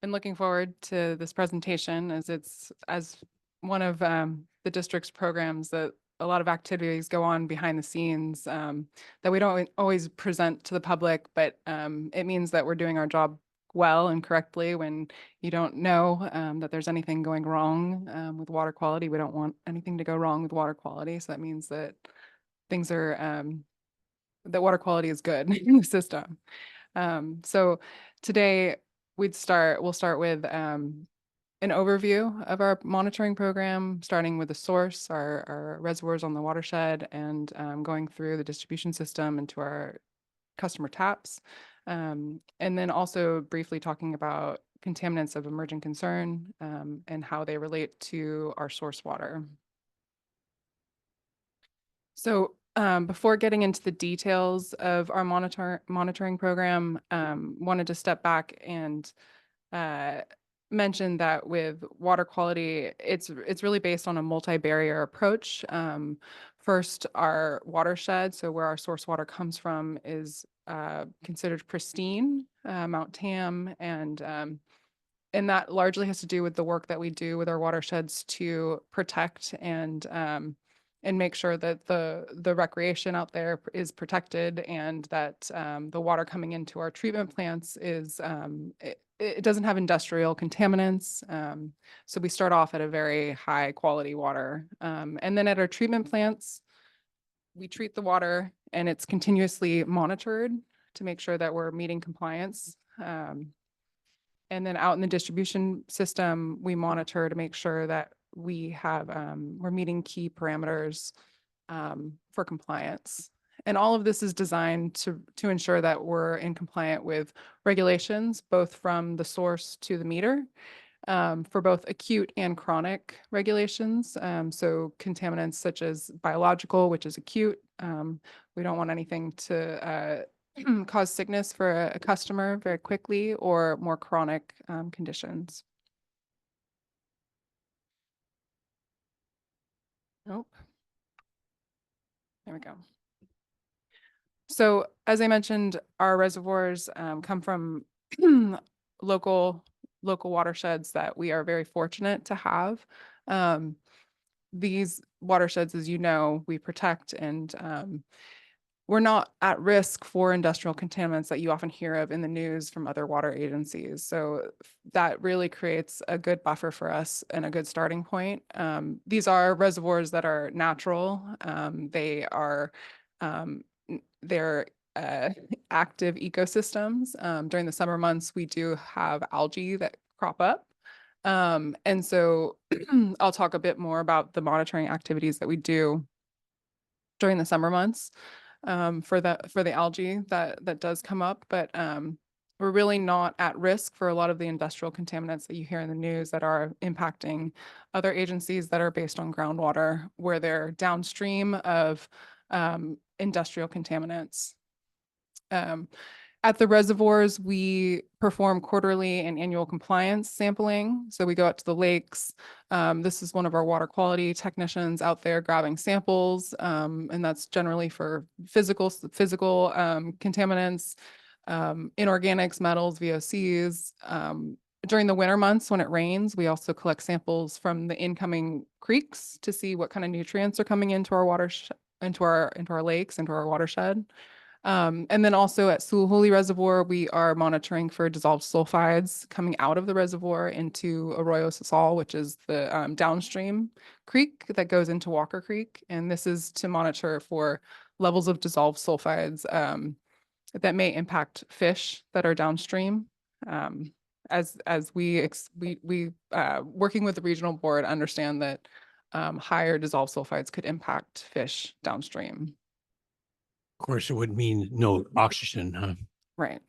looking forward to this presentation as one of the district's programs that a lot of activities go on behind the scenes that we don't always present to the public, but it means that we're doing our job well and correctly when you don't know that there's anything going wrong with water quality. We don't want anything to go wrong with water quality. So that means that things are, that water quality is good in the system. So today we'll start with an overview of our monitoring program, starting with the source, our reservoirs on the watershed, and going through the distribution system into our customer taps. And then also briefly talking about contaminants of emerging concern and how they relate to our source water. So before getting into the details of our monitoring program, wanted to step back and mention that with water quality, it's really based on a multi-barrier approach. First, our watershed, so where our source water comes from, is considered pristine, Mount Tam, and that largely has to do with the work that we do with our watersheds to protect and make sure that the recreation out there is protected, and that the water coming into our treatment plants is it doesn't have industrial contaminants. So we start off at a very high quality water. And then at our treatment plants, we treat the water and it's continuously monitored to make sure that we're meeting compliance. And then out in the distribution system, we monitor to make sure that we have, we're meeting key parameters for compliance. And all of this is designed to ensure that we're in compliant with regulations, both from the source to the meter, for both acute and chronic regulations. So contaminants such as biological, which is acute. We don't want anything to cause sickness for a customer very quickly, or more chronic conditions. Nope. There we go. So as I mentioned, our reservoirs come from local watersheds that we are very fortunate to have. These watersheds, as you know, we protect, and we're not at risk for industrial contaminants that you often hear of in the news from other water agencies. So that really creates a good buffer for us and a good starting point. These are reservoirs that are natural. They're active ecosystems. During the summer months, we do have algae that crop up. And so I'll talk a bit more about the monitoring activities that we do during the summer months for the algae that does come up. But we're really not at risk for a lot of the industrial contaminants that you hear in the news that are impacting other agencies that are based on groundwater, where they're downstream of industrial contaminants. At the reservoirs, we perform quarterly and annual compliance sampling. So we go out to the lakes. This is one of our water quality technicians out there grabbing samples, and that's generally for physical contaminants, inorganics, metals, VOCs. During the winter months when it rains, we also collect samples from the incoming creeks to see what kind of nutrients are coming into our water, into our lakes, into our watershed. And then also at Sulhuli Reservoir, we are monitoring for dissolved sulfides coming out of the reservoir into Arroyo Sasal, which is the downstream creek that goes into Walker Creek. And this is to monitor for levels of dissolved sulfides that may impact fish that are downstream. As we working with the regional board, understand that higher dissolved sulfides could impact fish downstream. Of course, it would mean no oxygen, huh? Right.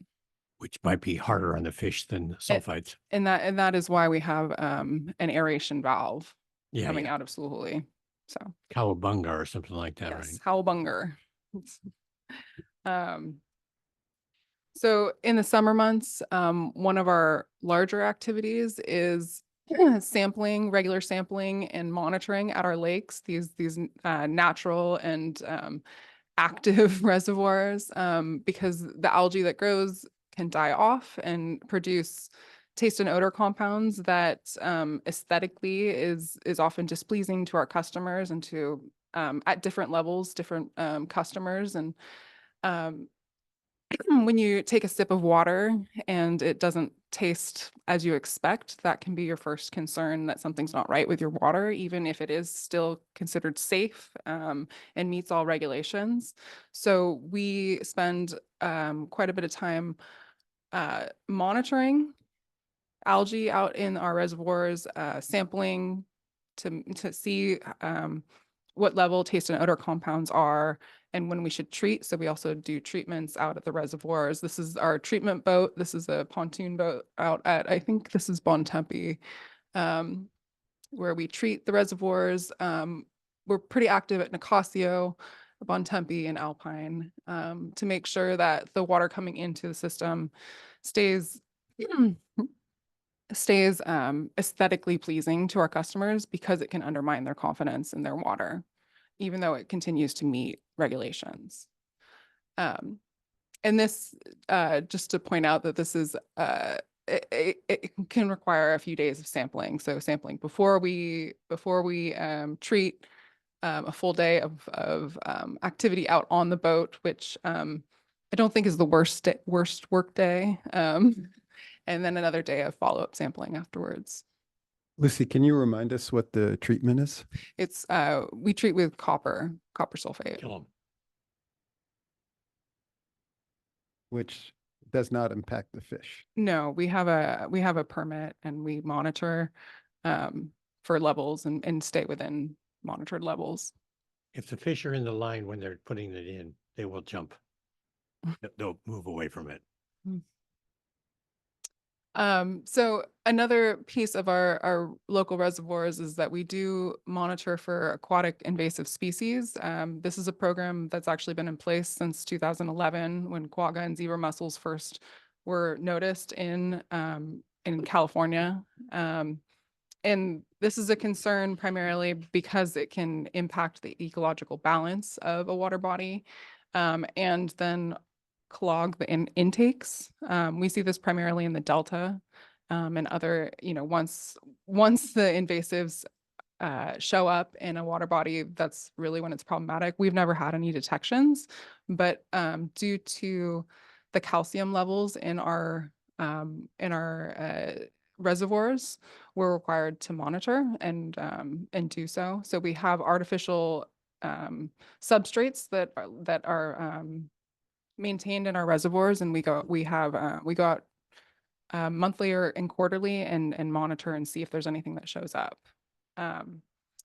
Which might be harder on the fish than the sulfides. And that is why we have an aeration valve Yeah, coming out of Sulhuli. So Cowabunga or something like that, yes, right? Cowabunga. So in the summer months, one of our larger activities is sampling, regular sampling and monitoring at our lakes, these natural and active reservoirs, because the algae that grows can die off and produce taste and odor compounds that aesthetically is often displeasing to our customers and to at different levels, different customers. And when you take a sip of water and it doesn't taste as you expect, that can be your first concern that something's not right with your water, even if it is still considered safe and meets all regulations. So we spend quite a bit of time monitoring algae out in our reservoirs, sampling to see what level taste and odor compounds are and when we should treat. So we also do treatments out at the reservoirs. This is our treatment boat. This is a pontoon boat out at, I think this is Bontempi, where we treat the reservoirs. We're pretty active at Nicasio, Bontempi, and Alpine to make sure that the water coming into the system stays aesthetically pleasing to our customers, because it can undermine their confidence in their water, even though it continues to meet regulations. And this, just to point out that this is, it can require a few days of sampling. So sampling before we treat, a full day of activity out on the boat, which I don't think is the worst work day. And then another day of follow-up sampling afterwards. Lucy, can you remind us what the treatment is? It's we treat with copper sulfate. Kill 'em. Which does not impact the fish. No, we have a permit and we monitor for levels and stay within monitored levels. If the fish are in the line when they're putting it in, they will jump. They'll move away from it. So another piece of our local reservoirs is that we do monitor for aquatic invasive species. This is a program that's actually been in place since 2011, when quagga and zebra mussels first were noticed in California. And this is a concern primarily because it can impact the ecological balance of a water body, and then clog the intakes. We see this primarily in the Delta, and other, once the invasives show up in a water body, that's really when it's problematic. We've never had any detections, but due to the calcium levels in our reservoirs, we're required to monitor and do so. So we have artificial substrates that are maintained in our reservoirs, and we go out monthly and quarterly and monitor and see if there's anything that shows up. And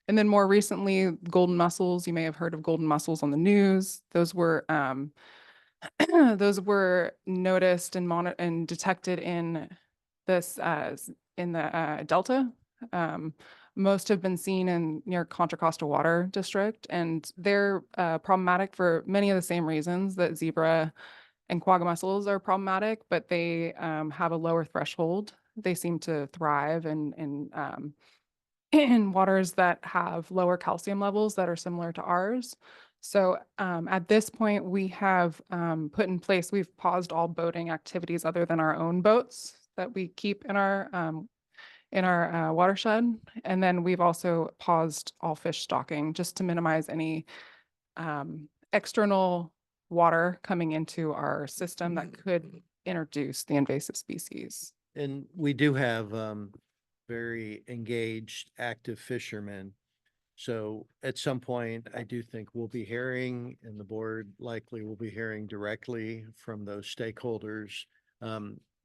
then more recently, golden mussels. You may have heard of golden mussels on the news. Those were those were noticed and detected in this in the Delta. Most have been seen near Contra Costa Water District, and they're problematic for many of the same reasons that zebra and quagga mussels are problematic, but they have a lower threshold. They seem to thrive in waters that have lower calcium levels that are similar to ours. So at this point, we have put in place, we've paused all boating activities other than our own boats that we keep in our watershed. And then we've also paused all fish stocking just to minimize any external water coming into our system that could introduce the invasive species. And we do have very engaged, active fishermen. So at some point, I do think we'll be hearing, and the board likely will be hearing directly from those stakeholders.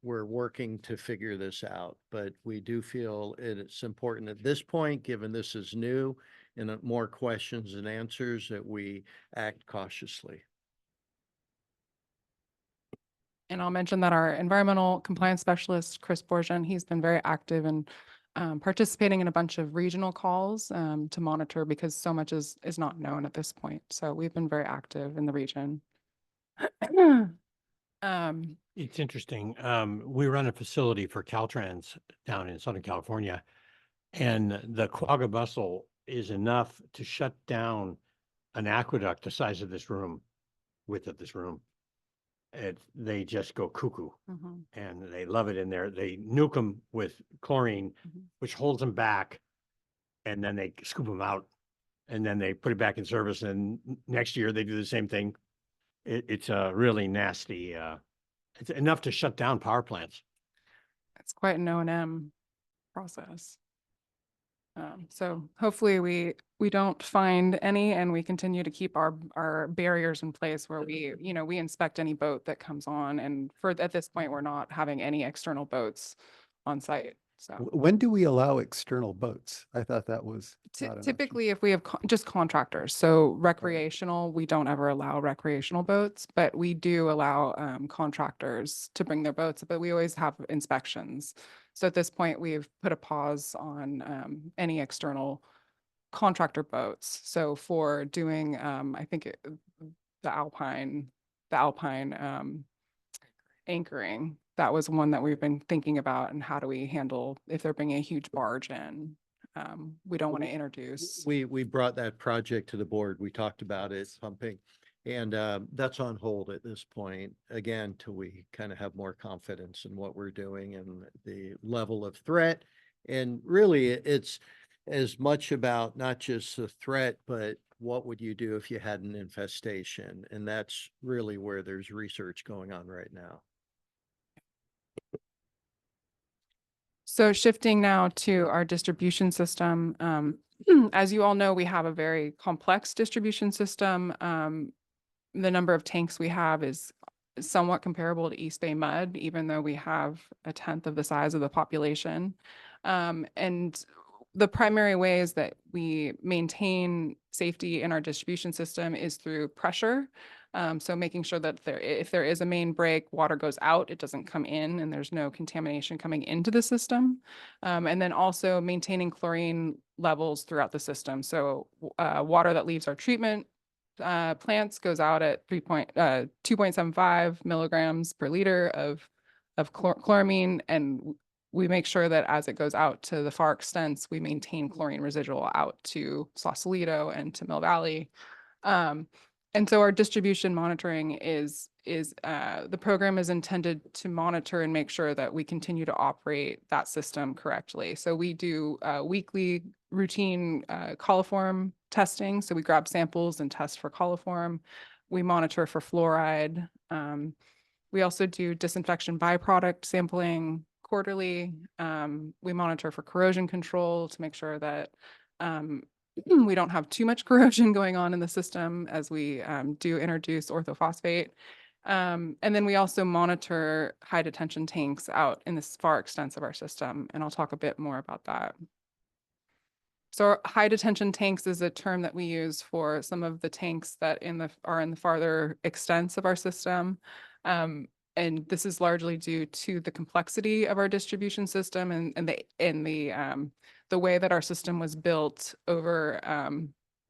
We're working to figure this out, but we do feel it's important at this point, given this is new and more questions and answers, that we act cautiously. And I'll mention that our environmental compliance specialist, Chris Borjan, he's been very active in participating in a bunch of regional calls to monitor, because so much is not known at this point. So we've been very active in the region. It's interesting. We run a facility for Caltrans down in Southern California, and the quagga mussel is enough to shut down an aqueduct the size of this room, width of this room. They just go cuckoo, and they love it in there. They nuke them with chlorine, which holds them back, and then they scoop them out, and then they put it back in service. And next year they do the same thing it's a really nasty, it's enough to shut down power plants. It's quite an O&M process. So hopefully we don't find any, and we continue to keep our barriers in place where we inspect any boat that comes on, and at this point, we're not having any external boats on site. So When do we allow external boats? I thought that was not an option. typically, if we have just contractors, so recreational, we don't ever allow recreational boats, but we do allow contractors to bring their boats, but we always have inspections. So at this point, we've put a pause on any external contractor boats. So for doing, I think the Alpine anchoring, that was one that we've been thinking about, and how do we handle if they're bringing a huge barge in? We don't want to introduce. We brought that project to the board. We talked about it, pumping. And that's on hold at this point, again, till we kind of have more confidence in what we're doing and the level of threat. And really, it's as much about not just the threat, but what would you do if you had an infestation? And that's really where there's research going on right now. So shifting now to our distribution system, as you all know, we have a very complex distribution system. The number of tanks we have is somewhat comparable to East Bay Mud, even though we have a tenth of the size of the population. And the primary ways that we maintain safety in our distribution system is through pressure. So making sure that if there is a main break, water goes out, it doesn't come in, and there's no contamination coming into the system. And then also maintaining chlorine levels throughout the system. So water that leaves our treatment plants goes out at 2.75 milligrams per liter of chloramine, and we make sure that as it goes out to the far extents, we maintain chlorine residual out to Sausalito and to Mill Valley. And so our distribution monitoring is the program is intended to monitor and make sure that we continue to operate that system correctly. So we do weekly routine coliform testing. So we grab samples and test for coliform. We monitor for fluoride. We also do disinfection byproduct sampling quarterly. We monitor for corrosion control to make sure that we don't have too much corrosion going on in the system as we do introduce orthophosphate. And then we also monitor high detention tanks out in the far extents of our system, and I'll talk a bit more about that. So high detention tanks is a term that we use for some of the tanks that are in the farther extents of our system. And this is largely due to the complexity of our distribution system and the way that our system was built over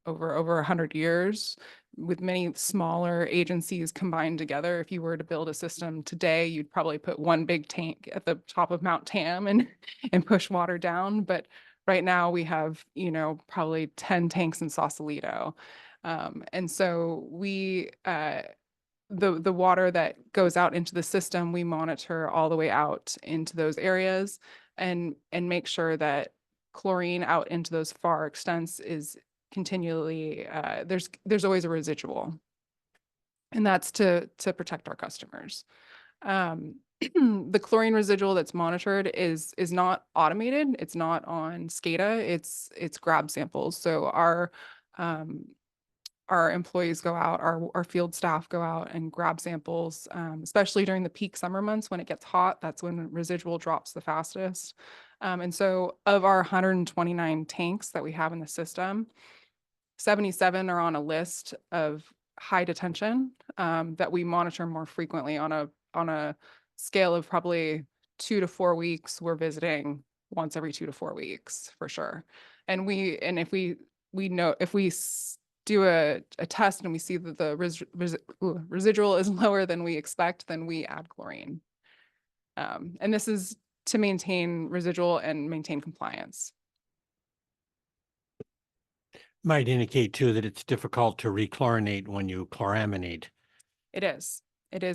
100 years, with many smaller agencies combined together. If you were to build a system today, you'd probably put one big tank at the top of Mount Tam and push water down. But right now we have, probably 10 tanks in Sausalito. And so the water that goes out into the system, we monitor all the way out into those areas and make sure that chlorine out into those far extents is continually, there's always a residual. And that's to protect our customers. The chlorine residual that's monitored is not automated. It's not on SCADA. It's grab samples. So our employees go out, our field staff go out and grab samples, especially during the peak summer months when it gets hot. That's when residual drops the fastest. And so of our 129 tanks that we have in the system, 77 are on a list of high detention that we monitor more frequently on a scale of probably 2 to 4 weeks. We're visiting once every 2 to 4 weeks for sure. And if we do a test and we see that the residual is lower than we expect, then we add chlorine. And this is to maintain residual and maintain compliance. Might indicate too that it's difficult to rechlorinate when you chloraminate. It is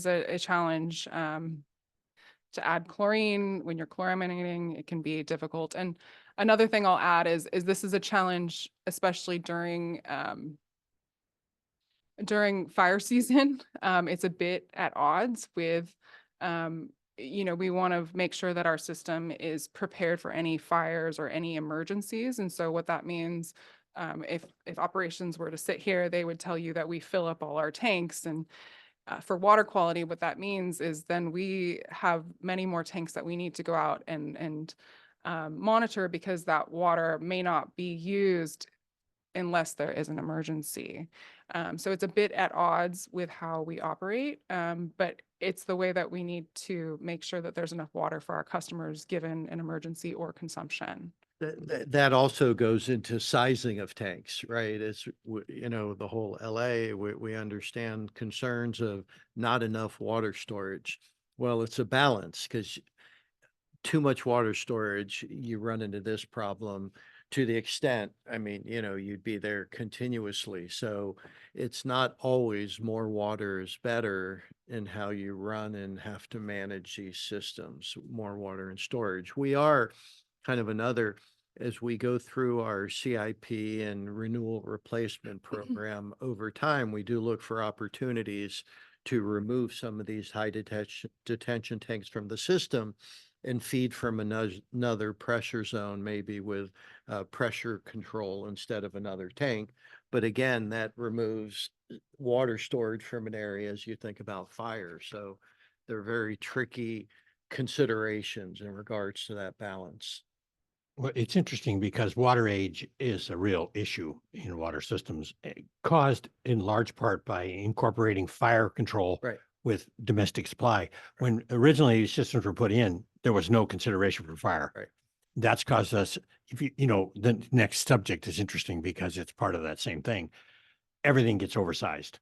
a challenge to add chlorine when you're chloraminating. It can be difficult. And another thing I'll add is this is a challenge, especially during during fire season, it's a bit at odds with, we want to make sure that our system is prepared for any fires or any emergencies. And so what that means, if operations were to sit here, they would tell you that we fill up all our tanks. And for water quality, what that means is then we have many more tanks that we need to go out and monitor, because that water may not be used unless there is an emergency. So it's a bit at odds with how we operate, but it's the way that we need to make sure that there's enough water for our customers given an emergency or consumption. That also goes into sizing of tanks, right? It's, the whole LA, we understand concerns of not enough water storage. Well, it's a balance, because too much water storage, you run into this problem to the extent, you'd be there continuously. So it's not always more water is better in how you run and have to manage these systems, more water and storage. We are kind of as we go through our CIP and renewal replacement program over time, we do look for opportunities to remove some of these high detention tanks from the system and feed from another pressure zone, maybe with pressure control instead of another tank. But again, that removes water storage from an area as you think about fire. So they're very tricky considerations in regards to that balance. Well, it's interesting because water age is a real issue in water systems, caused in large part by incorporating fire control Right. with domestic supply. When originally these systems were put in, there was no consideration for fire. Right. That's caused us, the next subject is interesting because it's part of that same thing. Everything gets oversized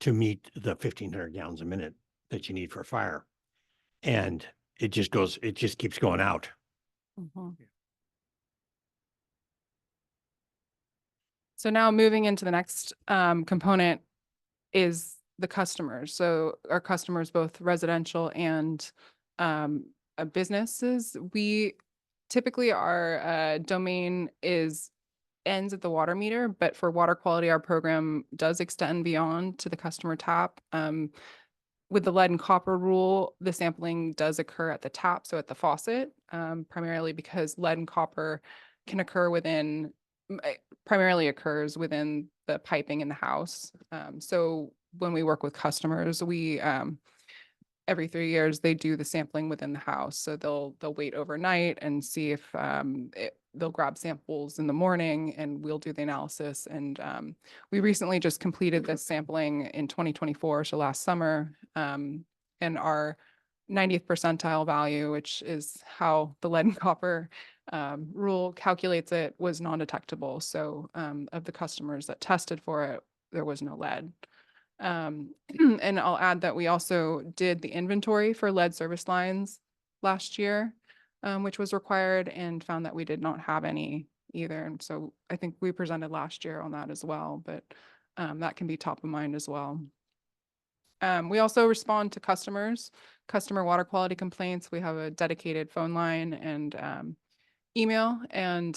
to meet the 1,500 gallons a minute that you need for a fire. And it just keeps going out. So now moving into the next component is the customers. So our customers, both residential and businesses, we typically our domain ends at the water meter, but for water quality, our program does extend beyond to the customer tap. With the lead and copper rule, the sampling does occur at the tap, so at the faucet, primarily because lead and copper can primarily occurs within the piping in the house. So when we work with customers, we every 3 years they do the sampling within the house. So they'll wait overnight and see if they'll grab samples in the morning, and we'll do the analysis. And we recently just completed this sampling in 2024, so last summer, and our 90th percentile value, which is how the lead and copper rule calculates it, was non-detectable. So of the customers that tested for it, there was no lead. And I'll add that we also did the inventory for lead service lines last year, which was required, and found that we did not have any either. And so I think we presented last year on that as well, but that can be top of mind as well. We also respond to customer water quality complaints. We have a dedicated phone line and email, and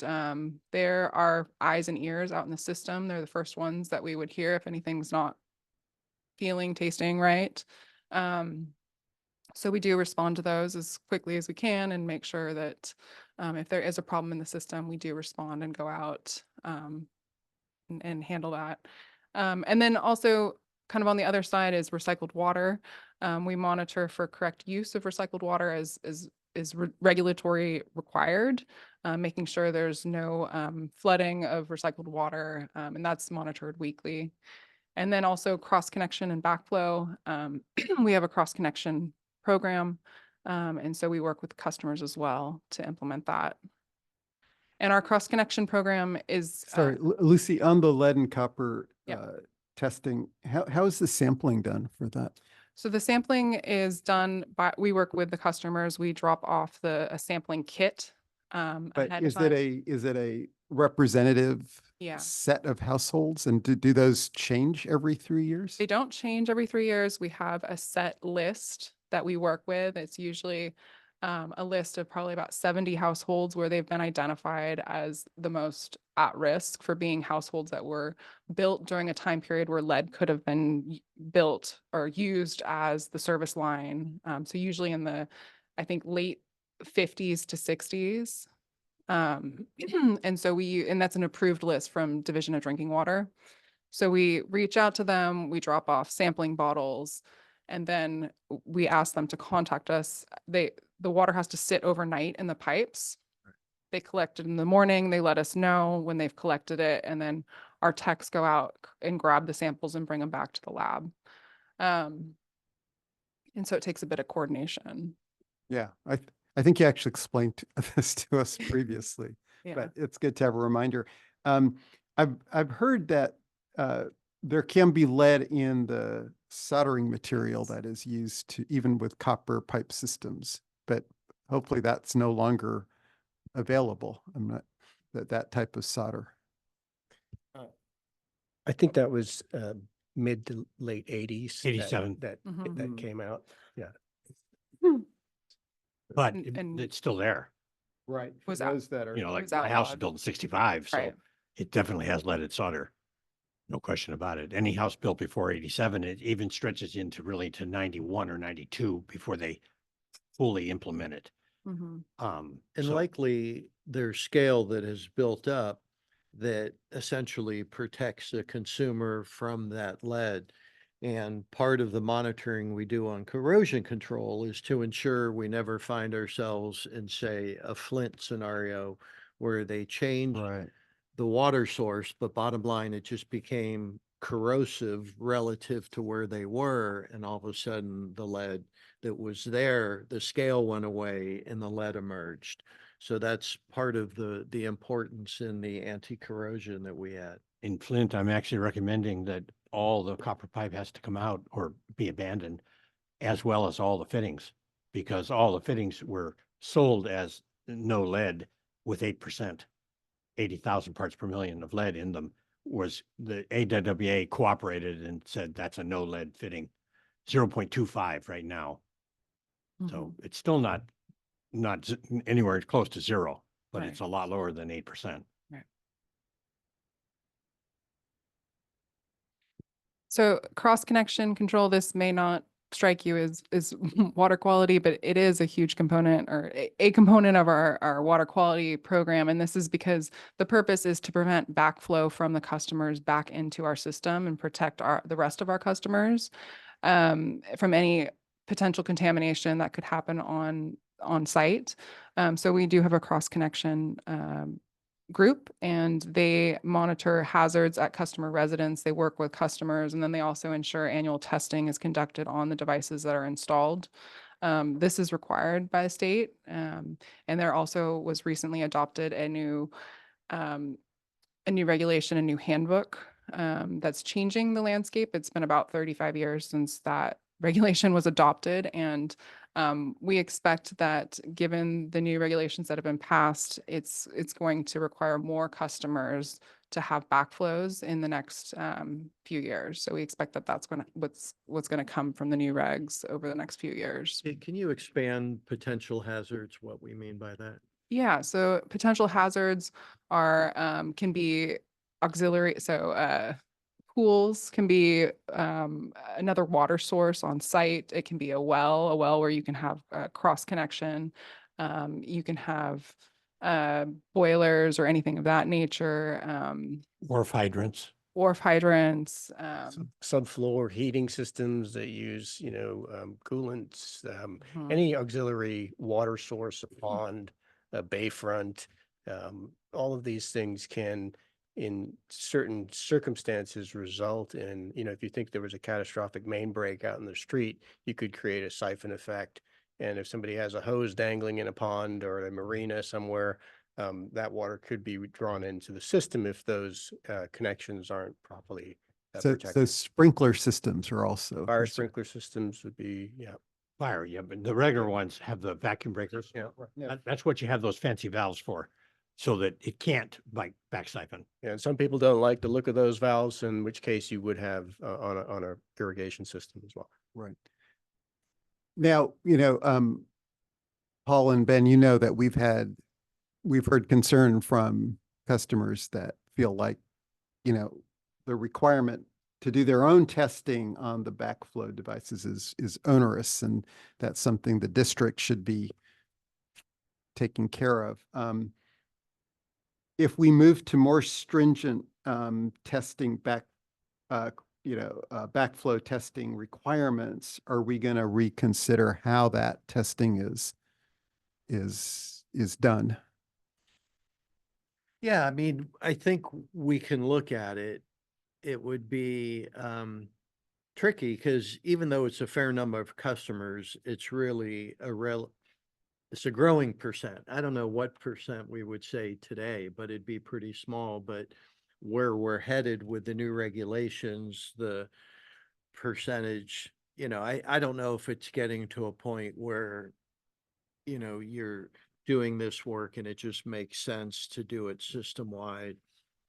there are eyes and ears out in the system. They're the first ones that we would hear if anything's not tasting right. So we do respond to those as quickly as we can and make sure that if there is a problem in the system, we do respond and go out and handle that. And then also kind of on the other side is recycled water. We monitor for correct use of recycled water as regulatory required, making sure there's no flooding of recycled water, and that's monitored weekly. And then also cross connection and backflow. We have a cross connection program, and so we work with customers as well to implement that. And our cross connection program is Sorry, Lucy, on the lead and copper Yeah. Testing, how is the sampling done for that? So the sampling is done by, we work with the customers. We drop off a sampling kit. But ahead of is time. it a representative Yeah. set of households, and do those change every 3 years? They don't change every 3 years. We have a set list that we work with. It's usually a list of probably about 70 households where they've been identified as the most at risk for being households that were built during a time period where lead could have been built or used as the service line. So usually in the, I think, late 50s to 60s. And so and that's an approved list from Division of Drinking Water. So we reach out to them, we drop off sampling bottles, and then we ask them to contact us. The water has to sit overnight in the pipes. They collect it in the morning, they let us know when they've collected it, and then our techs go out and grab the samples and bring them back to the lab. And so it takes a bit of coordination. Yeah, I think you actually explained this to us previously, Yeah. but it's good to have a reminder. I've heard that there can be lead in the soldering material that is used to even with copper pipe systems, but hopefully that's no longer available. I'm not that type of solder. I think that was mid to late 80s. 87. That Mhm. came out. Yeah. But And it's still there. Right. Was For out- those that are. You know, like was my house is outlawed. built in 65, so Right. it definitely has leaded solder. No question about it. Any house built before 87, it even stretches into really to 91 or 92 before they fully implement it. Mhm. And So- likely there's scale that has built up that essentially protects the consumer from that lead. And part of the monitoring we do on corrosion control is to ensure we never find ourselves in, say, a Flint scenario where they change Right. the water source, but bottom line, it just became corrosive relative to where they were. And all of a sudden, the lead that was there, the scale went away and the lead emerged. So that's part of the importance in the anti-corrosion that we had. In Flint, I'm actually recommending that all the copper pipe has to come out or be abandoned, as well as all the fittings, because all the fittings were sold as no lead with 8%, 80,000 parts per million of lead in them. Was the AWWA cooperated and said that's a no lead fitting, 0.25 right now. So it's still not anywhere close to zero, but Right. it's a lot lower than 8%. So cross connection control, this may not strike you as water quality, but it is a huge component or a component of our water quality program. And this is because the purpose is to prevent backflow from the customers back into our system and protect the rest of our customers from any potential contamination that could happen on site. So we do have a cross connection group, and they monitor hazards at customer residence. They work with customers, and then they also ensure annual testing is conducted on the devices that are installed. This is required by the state. And there also was recently adopted a new regulation, a new handbook that's changing the landscape. It's been about 35 years since that regulation was adopted, and we expect that given the new regulations that have been passed, it's going to require more customers to have backflows in the next few years. So we expect that that's what's going to come from the new regs over the next few years. Can you expand potential hazards, what we mean by that? Yeah, so potential hazards are can be auxiliary. So pools can be another water source on site. It can be a well where you can have cross connection. You can have boilers or anything of that nature. Wharf hydrants. Wharf hydrants. Subfloor heating systems that use, coolants, any auxiliary water source, a pond, a bayfront, all of these things can, in certain circumstances, result in, if you think there was a catastrophic main break out in the street, you could create a siphon effect. And if somebody has a hose dangling in a pond or a marina somewhere, that water could be drawn into the system if those connections aren't properly So protected. sprinkler systems are also. Fire sprinkler systems would be, Fire, yeah, but the regular ones have the vacuum breakers. That's what you have those fancy valves for, so that it can't back siphon. Yeah, and some people don't like the look of those valves, in which case you would have on a irrigation system as well. Right. Now, Paul and Ben, you know that we've heard concern from customers that feel like, you know, the requirement to do their own testing on the backflow devices is onerous, and that's something the district should be taking care of. If we move to more stringent testing backflow testing requirements, are we going to reconsider how that testing is done? Yeah, I mean, I think we can look at it. It would be tricky because even though it's a fair number of customers, it's really it's a growing percent. I don't know what percent we would say today, but it'd be pretty small. But where we're headed with the new regulations, the percentage, I don't know if it's getting to a point where, you're doing this work and it just makes sense to do it system-wide.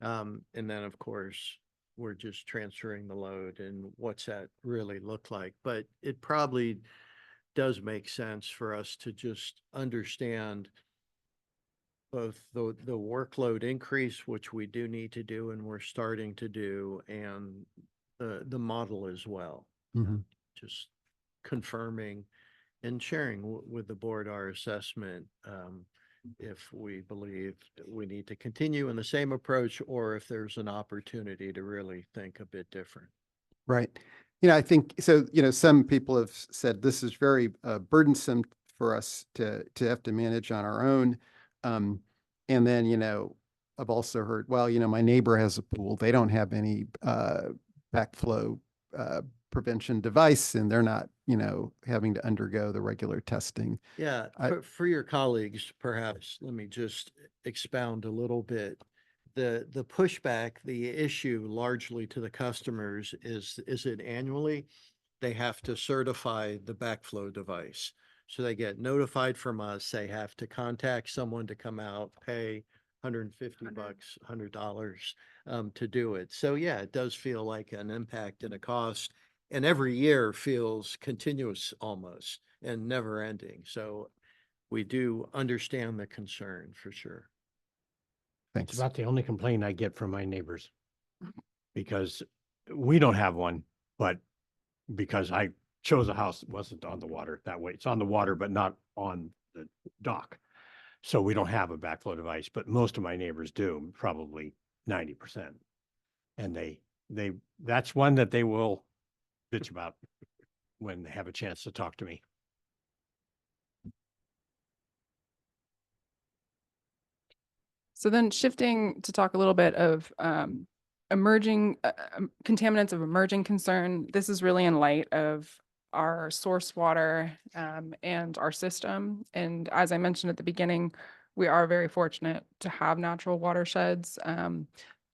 And then, of course, we're just transferring the load, and what's that really look like? But it probably does make sense for us to just understand both the workload increase, which we do need to do and we're starting to do, and the model as well. Mhm. Just confirming and sharing with the board our assessment, if we believe we need to continue in the same approach or if there's an opportunity to really think a bit different. Right. I think so. Some people have said this is very burdensome for us to have to manage on our own. And then, I've also heard, well, my neighbor has a pool. They don't have any backflow prevention device, and they're not, having to undergo the regular testing. Yeah, I- for your colleagues, perhaps, let me just expound a little bit. The pushback, the issue largely to the customers is it annually? They have to certify the backflow device. So they get notified from us, they have to contact someone to come out, pay $150, $100 to do it. So yeah, it does feel like an impact and a cost. And every year feels continuous almost and never ending. So we do understand the concern for sure. Thanks. It's about the only complaint I get from my neighbors. Because we don't have one, but because I chose a house that wasn't on the water that way. It's on the water, but not on the dock. So we don't have a backflow device, but most of my neighbors do, probably 90%. And that's one that they will bitch about when they have a chance to talk to me. So then shifting to talk a little bit of emerging contaminants of emerging concern. This is really in light of our source water and our system. And as I mentioned at the beginning, we are very fortunate to have natural watersheds,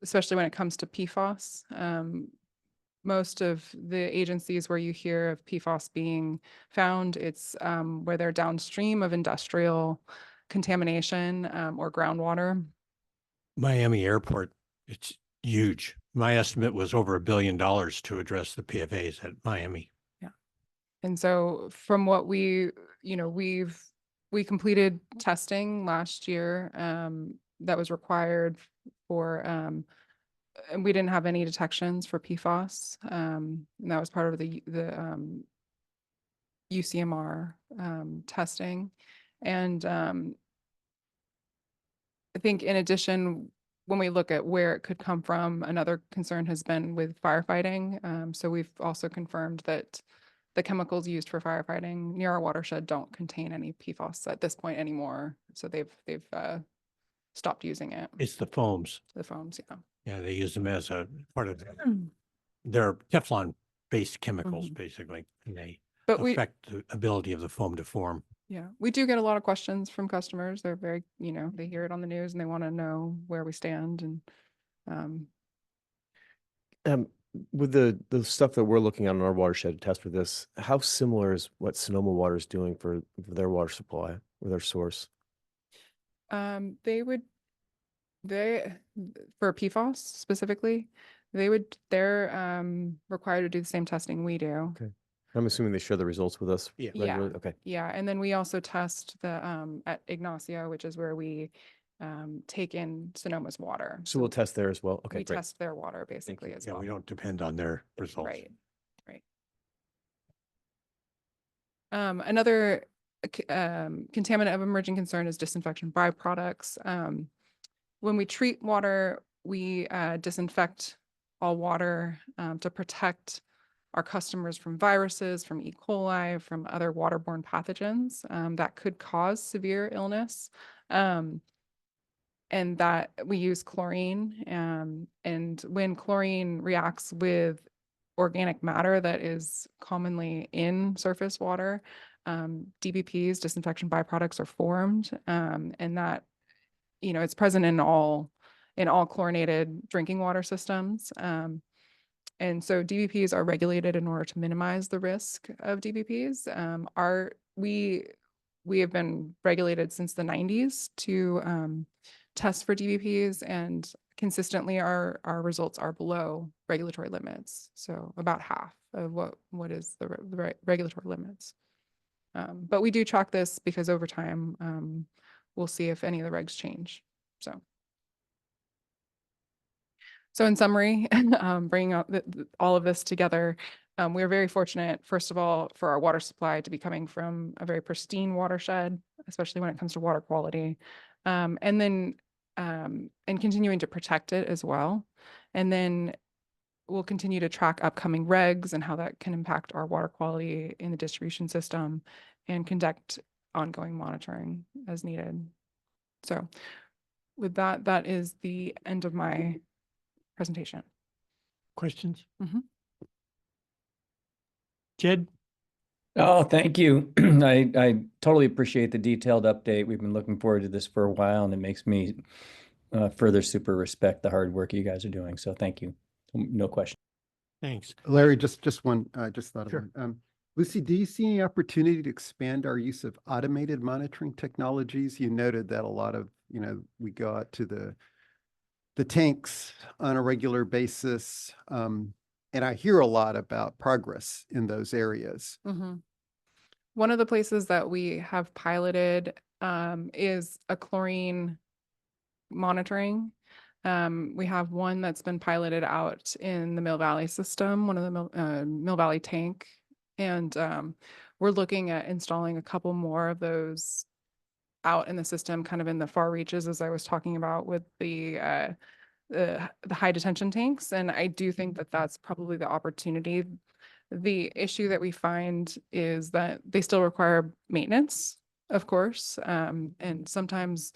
especially when it comes to PFAS. Most of the agencies where you hear of PFAS being found, it's where they're downstream of industrial contamination or groundwater. Miami Airport, it's huge. My estimate was over $1 billion to address the PFAS at Miami. Yeah. And so from what we completed testing last year that was required for, and we didn't have any detections for PFAS. And that was part of the UCMR testing. And I think in addition, when we look at where it could come from, another concern has been with firefighting. So we've also confirmed that the chemicals used for firefighting near our watershed don't contain any PFAS at this point anymore. So they've stopped using it. It's the foams. The foams, yeah. Yeah, they use them as a part of their Teflon-based chemicals, basically, and they But we, affect the ability of the foam to form. yeah, we do get a lot of questions from customers. They're very, they hear it on the news and they want to know where we stand. And With the stuff that we're looking at in our watershed to test for this, how similar is what Sonoma Water is doing for their water supply or their source? for PFAS specifically, they're required to do the same testing we do. Okay. I'm assuming they share the results with us. Yeah. Yeah. regularly? Okay. Yeah, and then we also test the at Ignacio, which is where we take in Sonoma's water. So we'll test there as well. Okay, We great. test their water basically as Yeah, well. we don't depend on their results. Right, right. Another contaminant of emerging concern is disinfection byproducts. When we treat water, we disinfect all water to protect our customers from viruses, from E. coli, from other waterborne pathogens that could cause severe illness. And that we use chlorine. And when chlorine reacts with organic matter that is commonly in surface water, DBPs, disinfection byproducts, are formed, and that, you know, it's present in all chlorinated drinking water systems. And so DBPs are regulated in order to minimize the risk of DBPs. We have been regulated since the 90s to test for DBPs, and consistently our results are below regulatory limits. So about half of what is the regulatory limits. But we do track this because over time, we'll see if any of the regs change. So in summary, bringing out all of this together, we are very fortunate, first of all, for our water supply to be coming from a very pristine watershed, especially when it comes to water quality, and continuing to protect it as well. And then we'll continue to track upcoming regs and how that can impact our water quality in the distribution system, and conduct ongoing monitoring as needed. So with that, that is the end of my presentation. Questions? Mhm. Jed? Oh, thank you. I totally appreciate the detailed update. We've been looking forward to this for a while, and it makes me further super respect the hard work you guys are doing. So thank you. No question. Thanks. Larry, just one, just thought of Sure. one. Lucy, do you see any opportunity to expand our use of automated monitoring technologies? You noted that a lot of, we go out to the tanks on a regular basis. And I hear a lot about progress in those areas. Mhm. One of the places that we have piloted is a chlorine monitoring. We have one that's been piloted out in the Mill Valley system, one of the Mill Valley tank. And we're looking at installing a couple more of those out in the system, kind of in the far reaches, as I was talking about with the high detention tanks. And I do think that that's probably the opportunity. The issue that we find is that they still require maintenance, of course. And sometimes,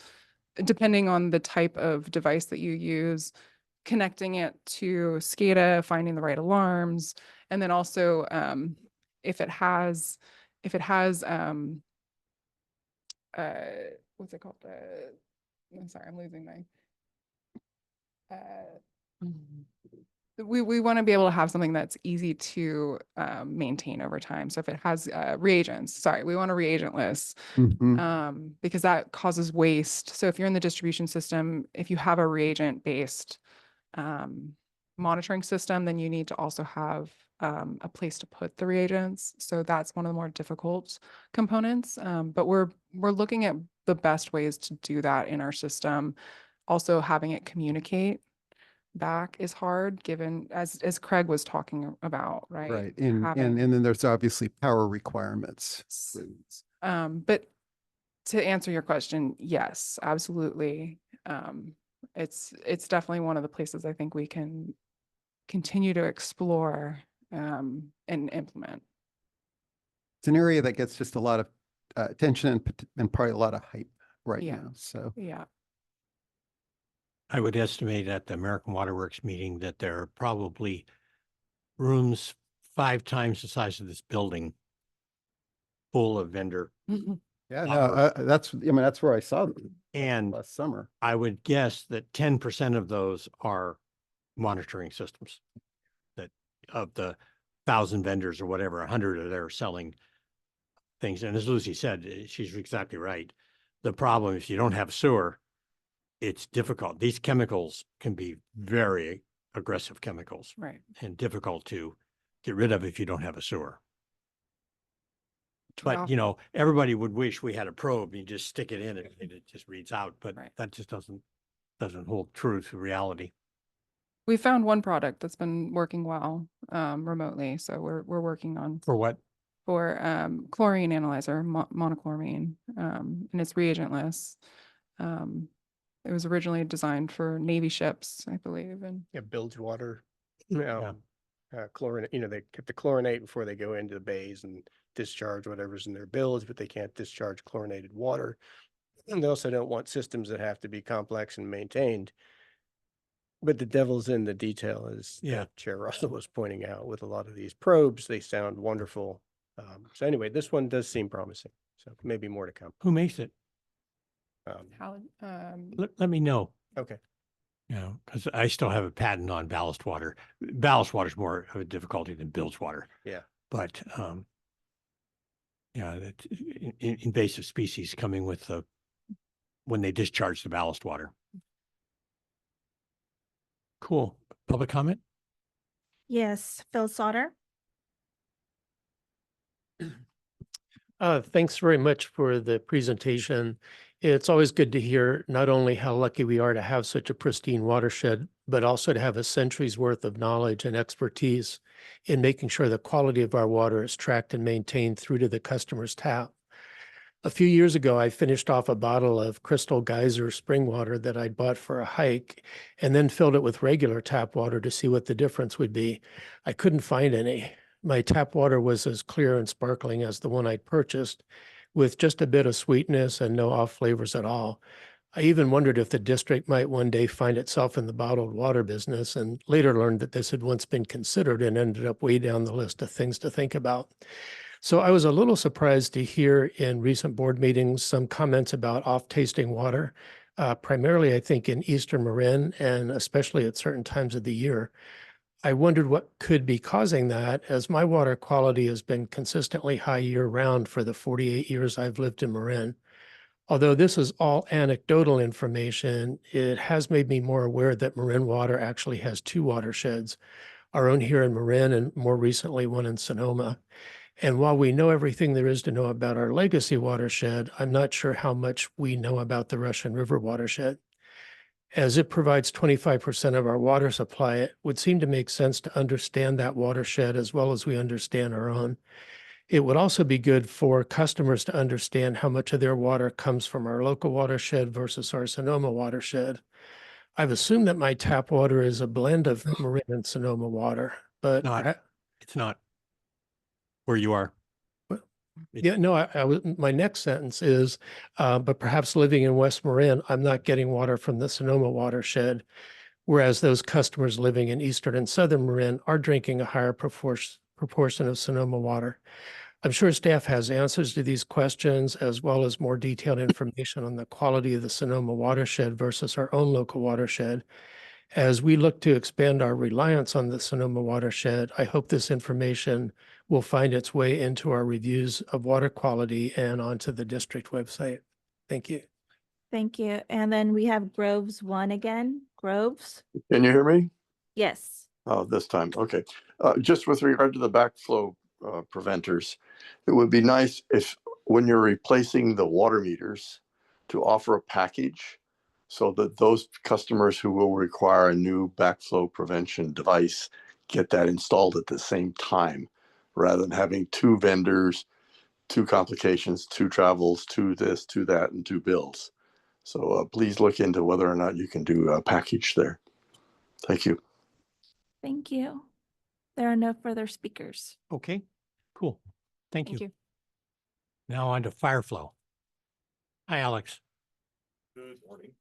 depending on the type of device that you use, connecting it to SCADA, finding the right alarms, and then also if it has what's it called? I'm sorry, I'm losing my we want to be able to have something that's easy to maintain over time. So if it has reagents, sorry, we want a reagentless because that causes waste. So if you're in the distribution system, if you have a reagent-based monitoring system, then you need to also have a place to put the reagents. So that's one of the more difficult components. But we're looking at the best ways to do that in our system. Also, having it communicate back is hard, given as Craig was talking about, right? Right. And then there's obviously power requirements. But to answer your question, yes, absolutely. It's definitely one of the places I think we can continue to explore and implement. It's an area that gets just a lot of attention and probably a lot of hype right Yeah. now. So Yeah. I would estimate at the American Water Works meeting that there are probably rooms 5 times the size of this building full of vendor. yeah, no, that's where I saw them And last summer. I would guess that 10% of those are monitoring systems. That of the 1,000 vendors or whatever, 100 are there selling things. And as Lucy said, she's exactly right. The problem, if you don't have sewer, it's difficult. These chemicals can be very aggressive chemicals Right. and difficult to get rid of if you don't have a sewer. Yeah. But, you know, everybody would wish we had a probe. You just stick it in and it just reads out, but Right. that just doesn't hold true to reality. We found one product that's been working well remotely, so we're working on For what? for chlorine analyzer, monochloramine, and it's reagentless. It was originally designed for Navy ships, I believe, and Yeah, bilge water, chlorinate, you know, they have to chlorinate before they go into the bays and discharge whatever's in their bilge, but they can't discharge chlorinated water. And they also don't want systems that have to be complex and maintained. But the devil's in the detail, as Yeah. Chair Russell was pointing out. With a lot of these probes, they sound wonderful. So anyway, this one does seem promising. So maybe more to come. Who makes it? Let me know, Okay. you know, because I still have a patent on ballast water. Ballast water is more of a difficulty than bilge water. Yeah. But, yeah, that invasive species coming with when they discharge the ballast water. Cool. Public comment? Yes, Phil Sauter. Thanks very much for the presentation. It's always good to hear not only how lucky we are to have such a pristine watershed, but also to have a century's worth of knowledge and expertise in making sure the quality of our water is tracked and maintained through to the customer's tap. A few years ago, I finished off a bottle of Crystal Geyser spring water that I'd bought for a hike and then filled it with regular tap water to see what the difference would be. I couldn't find any. My tap water was as clear and sparkling as the one I'd purchased, with just a bit of sweetness and no off flavors at all. I even wondered if the district might one day find itself in the bottled water business, and later learned that this had once been considered and ended up way down the list of things to think about. So I was a little surprised to hear in recent board meetings some comments about off-tasting water, primarily I think in Eastern Marin and especially at certain times of the year. I wondered what could be causing that, as my water quality has been consistently high year-round for the 48 years I've lived in Marin. Although this is all anecdotal information, it has made me more aware that Marin water actually has two watersheds, our own here in Marin and more recently one in Sonoma. And while we know everything there is to know about our legacy watershed, I'm not sure how much we know about the Russian River watershed. As it provides 25% of our water supply, it would seem to make sense to understand that watershed as well as we understand our own. It would also be good for customers to understand how much of their water comes from our local watershed versus our Sonoma watershed. I've assumed that my tap water is a blend of Marin and Sonoma water, but It's not where you are. yeah, no, I was, my next sentence is, but perhaps living in West Marin, I'm not getting water from the Sonoma watershed, whereas those customers living in Eastern and Southern Marin are drinking a higher proportion of Sonoma water. I'm sure staff has answers to these questions, as well as more detailed information on the quality of the Sonoma watershed versus our own local watershed. As we look to expand our reliance on the Sonoma watershed, I hope this information will find its way into our reviews of water quality and onto the district website. Thank you. Thank you. And then we have Groves 1 again. Groves? Can you hear me? Yes. Oh, this time. Okay. Just with regard to the backflow preventers, it would be nice if when you're replacing the water meters to offer a package so that those customers who will require a new backflow prevention device get that installed at the same time, rather than having two vendors, two complications, two travels, two this, two that, and two bills. So please look into whether or not you can do a package there. Thank you. Thank you. There are no further speakers. Okay, cool. Thank thank you. you. Now on to fire flow. Hi, Alex. Good morning.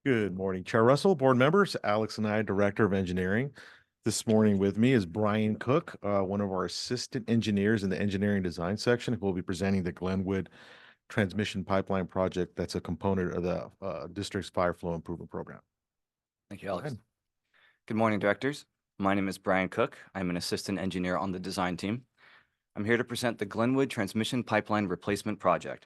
Good morning, Chair Russell, board members, Alex and I, Director of Engineering. This morning with me is Brian Cook, one of our assistant engineers in the engineering design section, who will be presenting the Glenwood Transmission Pipeline Project that's a component of the district's fire flow improvement program. Thank you, Alex. Good morning, directors. My name is Brian Cook. I'm an assistant engineer on the design team. I'm here to present the Glenwood Transmission Pipeline Replacement Project.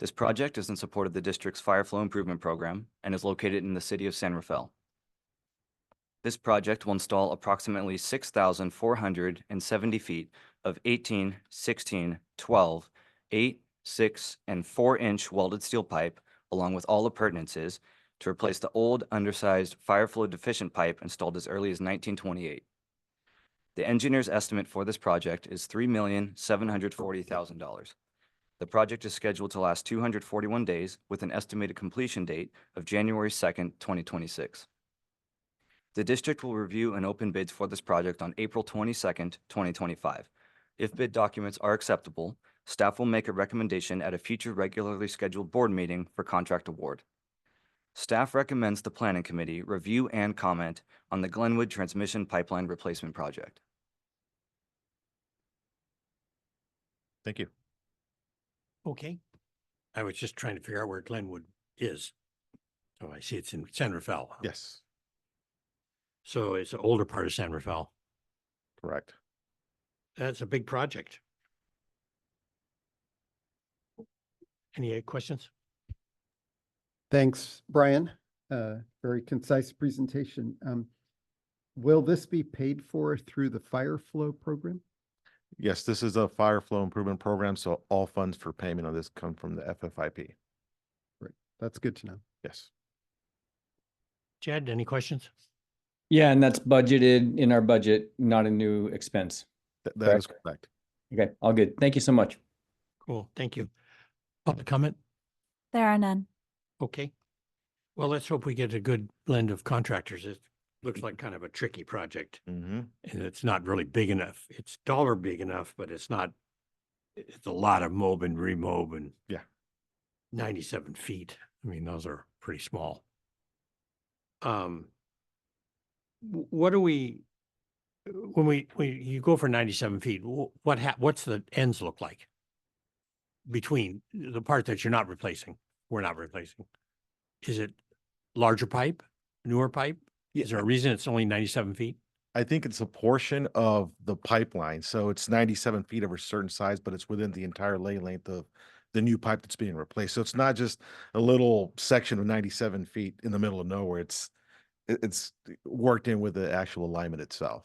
This project is in support of the district's fire flow improvement program and is located in the city of San Rafael. This project will install approximately 6,470 feet of 18, 16, 12, 8, 6, and 4-inch welded steel pipe, along with all appurtenances, to replace the old, undersized, fire flow deficient pipe installed as early as 1928. The engineer's estimate for this project is $3,740,000. The project is scheduled to last 241 days with an estimated completion date of January 2nd, 2026. The district will review and open bids for this project on April 22nd, 2025. If bid documents are acceptable, staff will make a recommendation at a future regularly scheduled board meeting for contract award. Staff recommends the Planning Committee review and comment on the Glenwood Transmission Pipeline Replacement Project. Thank you. Okay. I was just trying to figure out where Glenwood is. So I see it's in San Rafael. Yes, So it's an older part of San Rafael. correct. That's a big project. Any questions? Thanks, Brian. Very concise presentation. Will this be paid for through the Fire Flow program? Yes, this is a fire flow improvement program, so all funds for payment on this come from the FFIP. Great. That's good to know. Yes. Chad, any questions? Yeah, and that's budgeted in our budget, not a new expense. That is correct. Okay, all good. Thank you so much. Cool, thank you. Public comment? There are none. Okay. Well, let's hope we get a good blend of contractors. It looks like kind of a tricky project. Mm-hmm. And it's not really big enough. It's dollar big enough, but it's not, it's a lot of mob and remob and Yeah. 97 feet. I mean, those are pretty small. What do we, when you go for 97 feet, what's the ends look like? Between the part that you're not replacing, we're not replacing. Is it larger pipe, newer pipe? Is there a reason it's only 97 feet? I think it's a portion of the pipeline. So it's 97 feet of a certain size, but it's within the entire lay length of the new pipe that's being replaced. So it's not just a little section of 97 feet in the middle of nowhere. It's worked in with the actual alignment itself.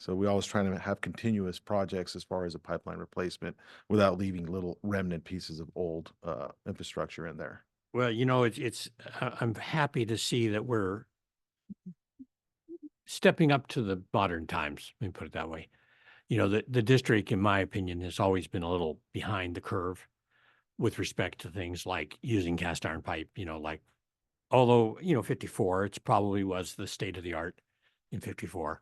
So we always trying to have continuous projects as far as a pipeline replacement without leaving little remnant pieces of old infrastructure in there. Well, you know, I'm happy to see that we're stepping up to the modern times. Let me put it that way. You know, the district, in my opinion, has always been a little behind the curve with respect to things like using cast iron pipe, you know, like, although, you know, 54, it's probably was the state of the art in 54.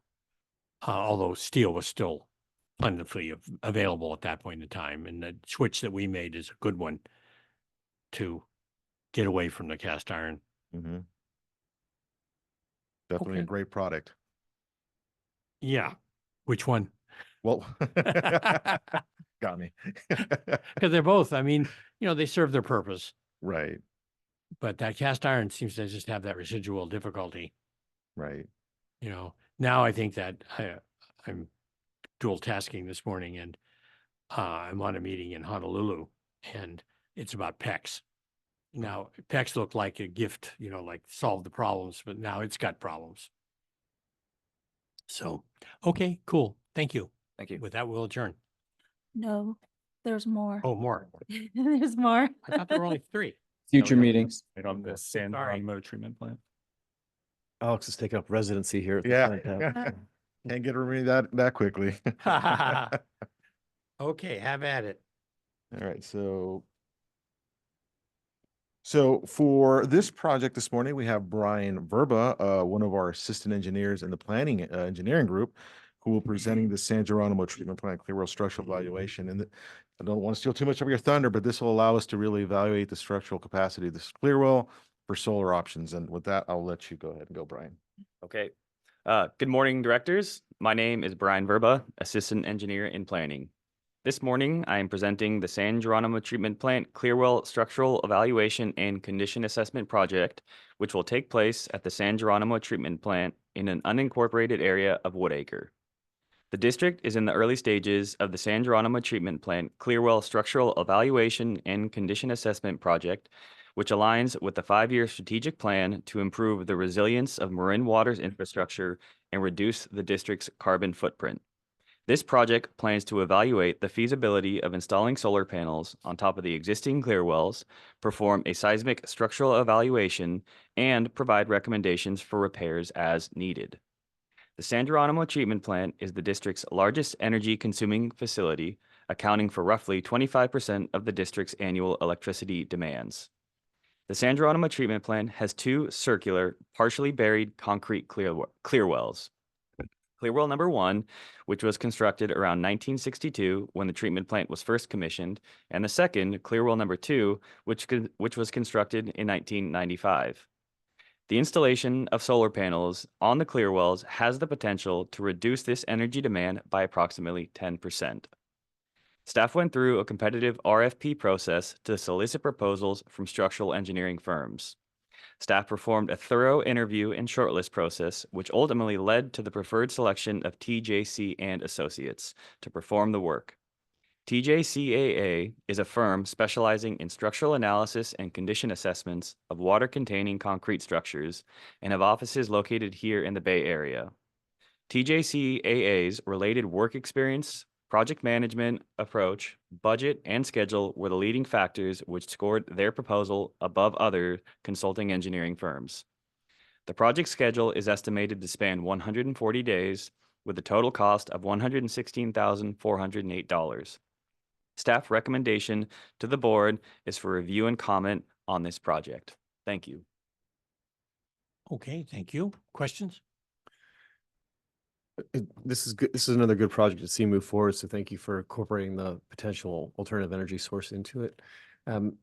Although steel was still plentifully available at that point in time. And the switch that we made is a good one to get away from the cast iron. Mm-hmm. Definitely Okay. a great product. Yeah. Which one? Well, got me. Because they're both, I mean, you know, they serve their purpose, Right, but that cast iron seems to just have that residual difficulty. right. You know, now I think that I'm dual tasking this morning and I'm on a meeting in Honolulu and it's about PEX. Now, PEX looked like a gift, you know, like solve the problems, but now it's got problems. So, okay, cool. Thank you. Thank you. With that, we'll adjourn. No, there's more. Oh, more. There's more. I thought there were only 3. Future meetings. On the San Sorry. Geronimo treatment plant. Alex has taken up residency here. At the Yeah. plant now. Can't get rid of that quickly. Okay, have at it. All right, so for this project this morning, we have Brian Verba, one of our assistant engineers in the planning engineering group, who will be presenting the San Geronimo Treatment Plant Clearwell Structural Evaluation. And I don't want to steal too much of your thunder, but this will allow us to really evaluate the structural capacity of this Clearwell for solar options. And with that, I'll let you go ahead and go, Brian. Okay. Good morning, directors. My name is Brian Verba, Assistant Engineer in Planning. This morning, I am presenting the San Geronimo Treatment Plant Clearwell Structural Evaluation and Condition Assessment Project, which will take place at the San Geronimo Treatment Plant in an unincorporated area of Woodacre. The district is in the early stages of the San Geronimo Treatment Plant Clearwell Structural Evaluation and Condition Assessment Project, which aligns with the 5-year strategic plan to improve the resilience of Marin Water's infrastructure and reduce the district's carbon footprint. This project plans to evaluate the feasibility of installing solar panels on top of the existing clear wells, perform a seismic structural evaluation, and provide recommendations for repairs as needed. The San Geronimo Treatment Plant is the district's largest energy-consuming facility, accounting for roughly 25% of the district's annual electricity demands. The San Geronimo Treatment Plant has 2 circular, partially buried concrete clear wells. Clear well number 1, which was constructed around 1962 when the treatment plant was first commissioned, and the second, clear well number 2, which was constructed in 1995. The installation of solar panels on the clear wells has the potential to reduce this energy demand by approximately 10%. Staff went through a competitive RFP process to solicit proposals from structural engineering firms. Staff performed a thorough interview and shortlist process, which ultimately led to the preferred selection of TJC and Associates to perform the work. TJCAA is a firm specializing in structural analysis and condition assessments of water-containing concrete structures and have offices located here in the Bay Area. TJCAA's related work experience, project management approach, budget, and schedule were the leading factors which scored their proposal above other consulting engineering firms. The project schedule is estimated to span 140 days with a total cost of $116,408. Staff recommendation to the board is for review and comment on this project. Thank you. Okay, thank you. Questions? This is good. This is another good project to see move forward. So thank you for incorporating the potential alternative energy source into it. Out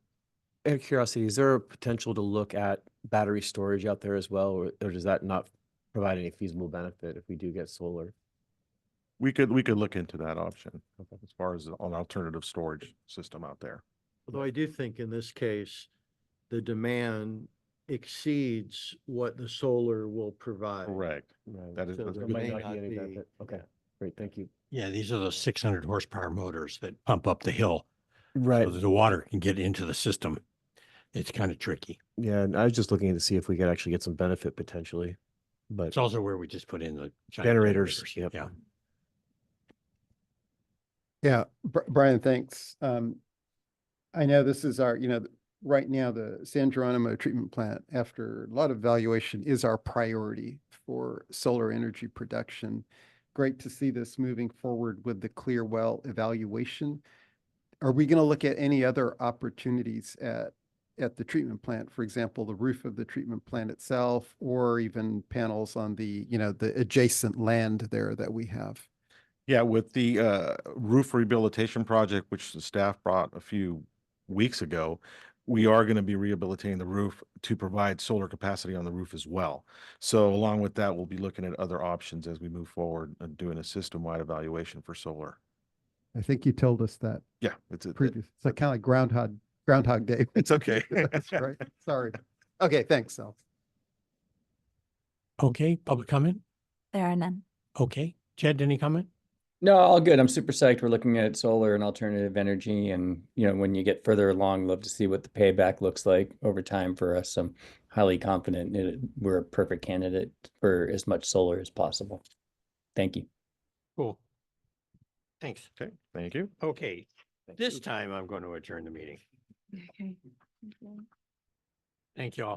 of curiosity, is there a potential to look at battery storage out there as well, or does that not provide any feasible benefit if we do get solar? We could look into that option as far as an alternative storage system out there. Although I do think in this case, the demand exceeds what the solar will provide. Correct. That is So that's there good. may not not be any be- benefit. Okay, great, thank you. Yeah, these are those 600 horsepower motors that pump up the hill Right. so that the water can get into the system. It's kind of tricky. Yeah, and I was just looking to see if we could actually get some benefit potentially, but It's also where we just put in the giant generators. Yep. Yeah. Yeah, Brian, thanks. I know this is our, right now, the San Geronimo treatment plant, after a lot of evaluation, is our priority for solar energy production. Great to see this moving forward with the clear well evaluation. Are we going to look at any other opportunities at the treatment plant? For example, the roof of the treatment plant itself, or even panels on the, the adjacent land there that we have? Yeah, with the roof rehabilitation project, which the staff brought a few weeks ago, we are going to be rehabilitating the roof to provide solar capacity on the roof as well. So along with that, we'll be looking at other options as we move forward and doing a system-wide evaluation for solar. I think you told us that Yeah, it's previous. It's like kind of like Groundhog Day. It's okay. That's right. Sorry. Okay, thanks, Sal. Okay, public comment? There are none. Okay. Jed, any comment? No, all good. I'm super psyched. We're looking at solar and alternative energy. And, when you get further along, love to see what the payback looks like over time for us. I'm highly confident we're a perfect candidate for as much solar as possible. Thank you. Cool. Thanks. Okay, thank you. Okay, this time I'm going to adjourn the meeting. Okay. Thank you all.